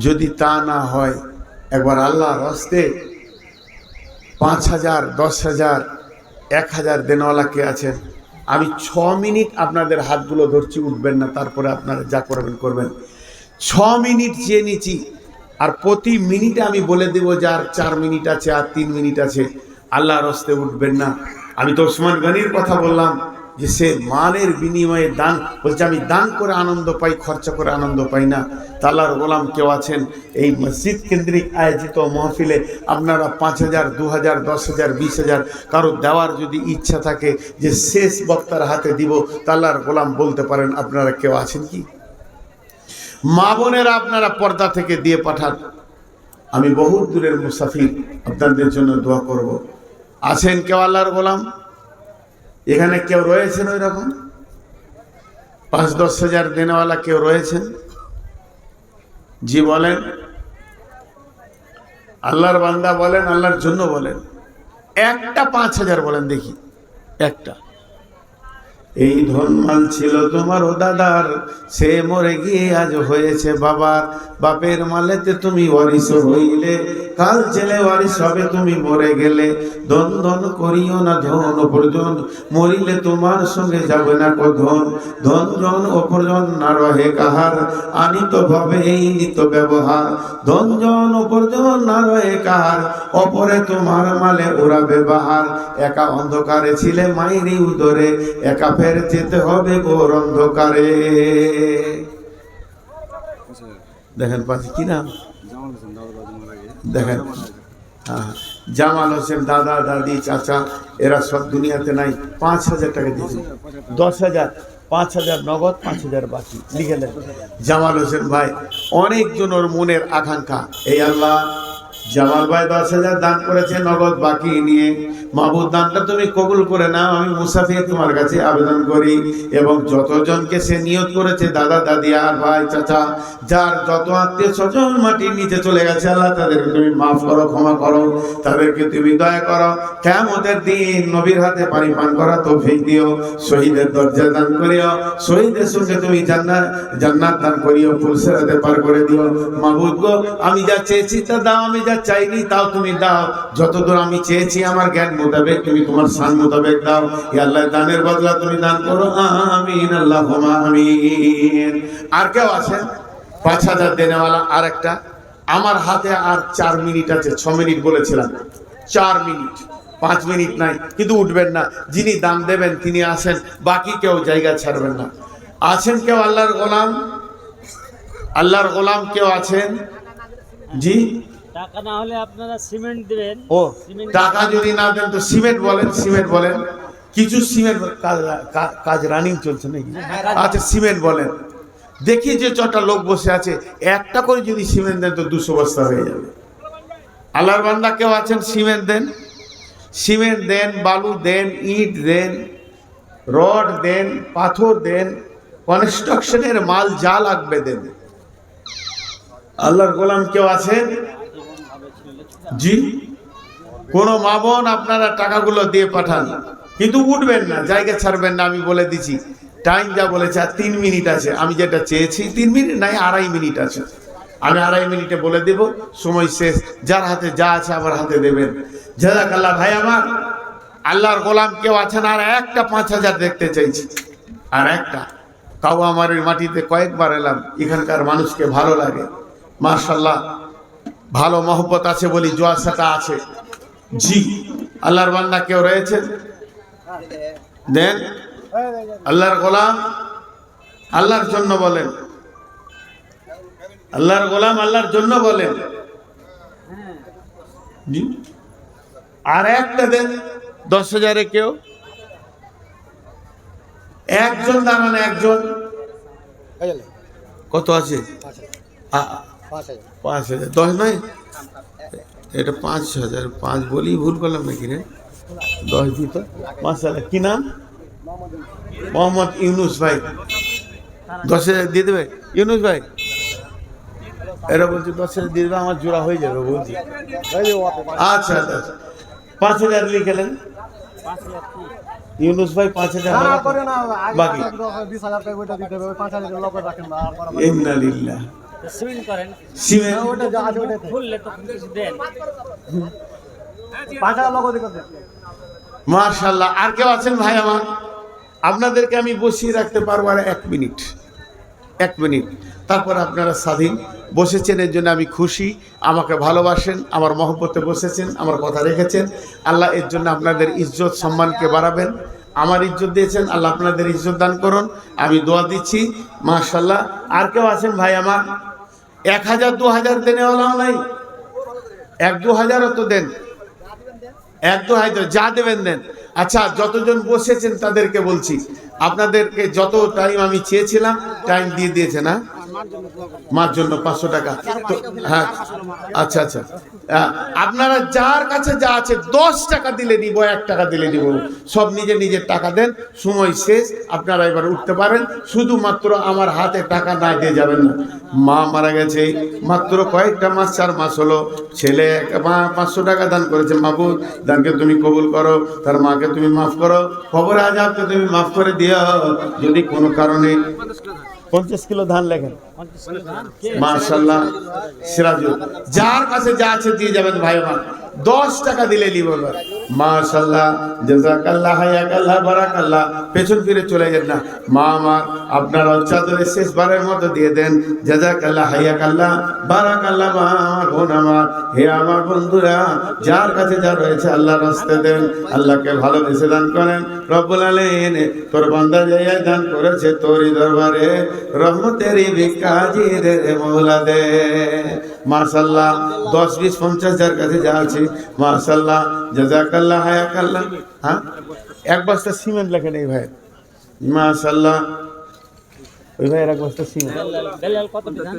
যদি তা না হয়, একবার আল্লাহর হস্তে 5,000, 10,000, 1,000 দেনওয়ালা কে আছেন? আমি 6 মিনিট আপনাদের হাতগুলো ধরছি, উঠবেন না, তারপরে আপনারা যা করবেন করবেন। 6 মিনিট চেয়ে নিচ্ছি, আর প্রতি মিনিটে আমি বলে দেবো যে আর 4 মিনিট আছে, আর 3 মিনিট আছে। আল্লাহর হস্তে উঠবেন না। আমি তো ওসমান গনির কথা বললাম যে সে মালের বিনিময়ে দান, বলছে আমি দান করে আনন্দ পাই, খরচা করে আনন্দ পাই না। তা আল্লাহর গোলাম কেউ আছেন এই মসজিদ কেন্দ্রিক আয়োজিত মাহফিলে আপনারা 5,000, 2,000, 10,000, 20,000 কারো দেওয়ার যদি ইচ্ছা থাকে যে শেষ বক্তার হাতে দিব, তা আল্লাহর গোলাম বলতে পারেন আপনারা কেউ আছেন কি? মা বোনেরা আপনারা পর্দা থেকে দিয়ে পাঠান। আমি বহু দূরের মুসাফির, আপনাদের জন্য দোয়া করব। আছেন কেউ আল্লাহর গোলাম? এখানে কেউ রয়েছেন ওই রকম 5-10 হাজার দেনেওয়ালা কেউ রয়েছেন? জি বলেন। আল্লাহর বান্দা বলেন, আল্লাহর জন্য বলেন। একটা 5,000 বলেন দেখি, একটা। এই ধনমাল ছিল তোমার ও দাদার, সে মরে গিয়ে আজ হয়েছে বাবার। বাপের মালেতে তুমি ওয়ারিস হইলে, কাল ছেলে ওয়ারিস হবে তুমি মরে গেলে। ধন ধন করিও না ধন অপরজন, মরিলে তোমার সঙ্গে যাবে না কধন। ধন জন অপরজন না রহে কাহার, আনিত ভাবে এই নিত ব্যবহার। ধন জন অপরজন না রহে কাহার, অপরে তোমার মালে ওরা ব্যবহার। একা অন্ধকারে ছিলে মায়েরই উদরে, একা ফের যেতে হবে ঘোর অন্ধকারে। দেখেন পাশে কি নাম, দেখেন জামাল হোসেন, দাদা দাদি চাচা, এরা সব দুনিয়াতে নাই। 5,000 টাকা দিয়েছে, 10,000, 5,000 নগদ, 5,000 বাকি লিখে দেন। জামাল হোসেন ভাই অনেকজনের মনের আকাঙ্ক্ষা, এই আল্লাহ জামাল ভাই 10,000 দান করেছে নগদ বাকি নিয়ে। মাহবুব দানটা তুমি কবুল করে নাও, আমি মুসাফির তোমার কাছে আবেদন করি। এবং যতজনকে সে নিয়ত করেছে, দাদা দাদি আর ভাই চাচা, যার যত আত্মীয় স্বজন মাটির নিচে চলে গেছে, আল্লাহ তাদেরকে তুমি মাফ করো, ক্ষমা করো, তাদেরকে তুমি দয়া করো। কিয়ামতের দিন নবীর হাতে পানি পান করা তৌফিক দিও। শহীদের দরজা দান করিও, শহীদের সঙ্গে তুমি জান্নাত দান করিও, ফুলসিরাতে পার করে দিও। মাহবুব গো, আমি যা চেয়েছি তা দাও, আমি যা চাইনি তাও তুমি দাও। যতদূর আমি চেয়েছি আমার জ্ঞান মোতাবেক, তুমি তোমার শান মোতাবেক দাও। হে আল্লাহ, দানের বদলা তুমি দান করো, আমিন আল্লাহুম্মা আমিন। আর কেউ আছেন 5,000 দেনেওয়ালা? আর একটা, আমার হাতে আর 4 মিনিট আছে। 6 মিনিট বলেছিলাম, 4 মিনিট, 5 মিনিট নাই, কিন্তু উঠবেন না। যিনি দাম দেবেন তিনি আসেন, বাকি কেউ জায়গা ছাড়বেন না। আছেন কেউ আল্লাহর গোলাম? আল্লাহর গোলাম কেউ আছেন? জি, টাকা না হলে আপনারা সিমেন্ট দিবেন। ও টাকা যদি না দেন তো সিমেন্ট বলেন, সিমেন্ট বলেন। কিছু সিমেন্ট কাজ রানিং চলছে নাকি? আচ্ছা সিমেন্ট বলেন। দেখি যে 6টা লোক বসে আছে, একটা করে যদি সিমেন্ট দেন তো 200 বস্তা হয়ে যাবে। আল্লাহর বান্দা কেউ আছেন? সিমেন্ট দেন, সিমেন্ট দেন, বালু দেন, ইট দেন, রড দেন, পাথর দেন, কনস্ট্রাকশনের মাল যা লাগবে দেন। আল্লাহর গোলাম কেউ আছেন? জি, কোন মা বোন আপনারা টাকাগুলো দিয়ে পাঠান, কিন্তু উঠবেন না, জায়গা ছাড়বেন না। আমি বলে দিচ্ছি, টাইম যা বলেছে আর 3 মিনিট আছে। আমি যেটা চেয়েছি 3 মিনিট নাই, 2.5 মিনিট আছে। আমি 2.5 মিনিটে বলে দেব, সময় শেষ। যার হাতে যা আছে আমার হাতে দেবেন। জাযাকাল্লাহ ভাই আমার। আল্লাহর গোলাম কেউ আছেন? আর একটা 5,000 দেখতে চাইছি, আর একটা। কাউয়ামারির মাটিতে কয়েকবার এলাম, এখানকার মানুষকে ভালো লাগে, মাশাআল্লাহ, ভালো মহব্বত আছে বলি জোয়াসাটা আছে। জি, আল্লাহর বান্দা কেউ রয়েছে? দেন। আল্লাহর গোলাম আল্লাহর জন্য বলেন, আল্লাহর গোলাম আল্লাহর জন্য বলেন। জি, আর একটা দেন 10,000-এ কেউ? একজন দাঁড়ান, একজন। কত আছে? 5,000, 10 নয়, এটা 5,000। 5 বলি ভুল করলাম নাকি রে? 10 দিত। মাশাআল্লাহ, কি নাম? মোহাম্মদ ইউনুস ভাই। 10,000 দিয়ে দেবে ইউনুস ভাই? এরা বলছে 10,000 দিয়ে দেবে, আমার জোড়া হয়ে যাবে বলছি। আচ্ছা আচ্ছা, 5,000 লিখেলেন। 5,000 কি? ইউনুস ভাই 5,000 বাকি। ইন্না লিল্লাহ। তো সিমেন্ট করেন, সিমেন্ট খুললে তো কিছু দেন। মাশাআল্লাহ। আর কেউ আছেন ভাই আমার? আপনাদেরকে আমি বসিয়ে রাখতে পারবো আর 1 মিনিট, 1 মিনিট, তারপর আপনারা স্বাধীন। বসেছেন এর জন্য আমি খুশি, আমাকে ভালোবাসেন, আমার মহব্বতে বসেছেন, আমার কথা রেখেছেন। আল্লাহ এর জন্য আপনাদের ইজ্জত সম্মানকে বাড়াবেন। আমার ইজ্জত দিয়েছেন, আল্লাহ আপনাদের ইজ্জত দান করুন। আমি দোয়া দিচ্ছি। মাশাআল্লাহ। আর কেউ আছেন ভাই আমার? 1,000 2,000 দেনেওয়ালাও নাই? 1-2,000 তো দেন, 1-2,000 যা দেবেন দেন। আচ্ছা, যতজন বসেছেন তাদেরকে বলছি, আপনাদেরকে যত টাইম আমি চেয়েছিলাম টাইম দিয়ে দিয়েছে না? মার জন্য 500 টাকা তো, হ্যাঁ আচ্ছা আচ্ছা। আপনারা যার কাছে যা আছে 10 টাকা দিলে দিব, 1 টাকা দিলে দিব, সব নিজে নিজের টাকা দেন। সময় শেষ, আপনারা এবার উঠতে পারেন। শুধুমাত্র আমার হাতে টাকা না দিয়ে যাবেন না। মা মারা গেছে মাত্র কয়েকটা মাস, 4 মাস হলো। ছেলে 500 টাকা দান করেছে। মাবুদ, দানকে তুমি কবুল করো, তার মাকে তুমি মাফ করো, কবরে আযাবকে তুমি মাফ করে দিও। যদি কোনো কারণে 50 কিলো ধান লেখেন। 50 কিলো ধান কে? মাশাআল্লাহ। সিরাজুল, যার কাছে যা আছে দিয়ে যাবেন ভাই আমার। 10 টাকা দিলে নিব। মাশাআল্লাহ, জাযাকাল্লাহ, হায়াকাল্লাহ, বারাকাল্লাহ। পেছন ফিরে চলে যান না। মা আমার, আপনারা চাদরে শেষবারের মতো দিয়ে দেন। জাযাকাল্লাহ, হায়াকাল্লাহ, বারাকাল্লাহ। মা আমার, বোন আমার, হে আমার বন্ধুরা, যার কাছে যা রয়েছে আল্লাহর রাস্তায় দেন। আল্লাহকে ভালোবেসে দান করেন। রব্বুল আলামিন তোর বান্দা যাইয়া দান করেছে তোরই দরবারে, রহমতেরই ভিক্ষাজি দে মওলা দে। মাশাআল্লাহ। 10 20 50 যার কাছে যা আছে মাশাআল্লাহ, জাযাকাল্লাহ, হায়াকাল্লাহ। হ্যাঁ, 1 বস্তা সিমেন্ট লেখেন এই ভাই। মাশাআল্লাহ, ওই ভাই 1 বস্তা সিমেন্ট। বেলাল কত ধান?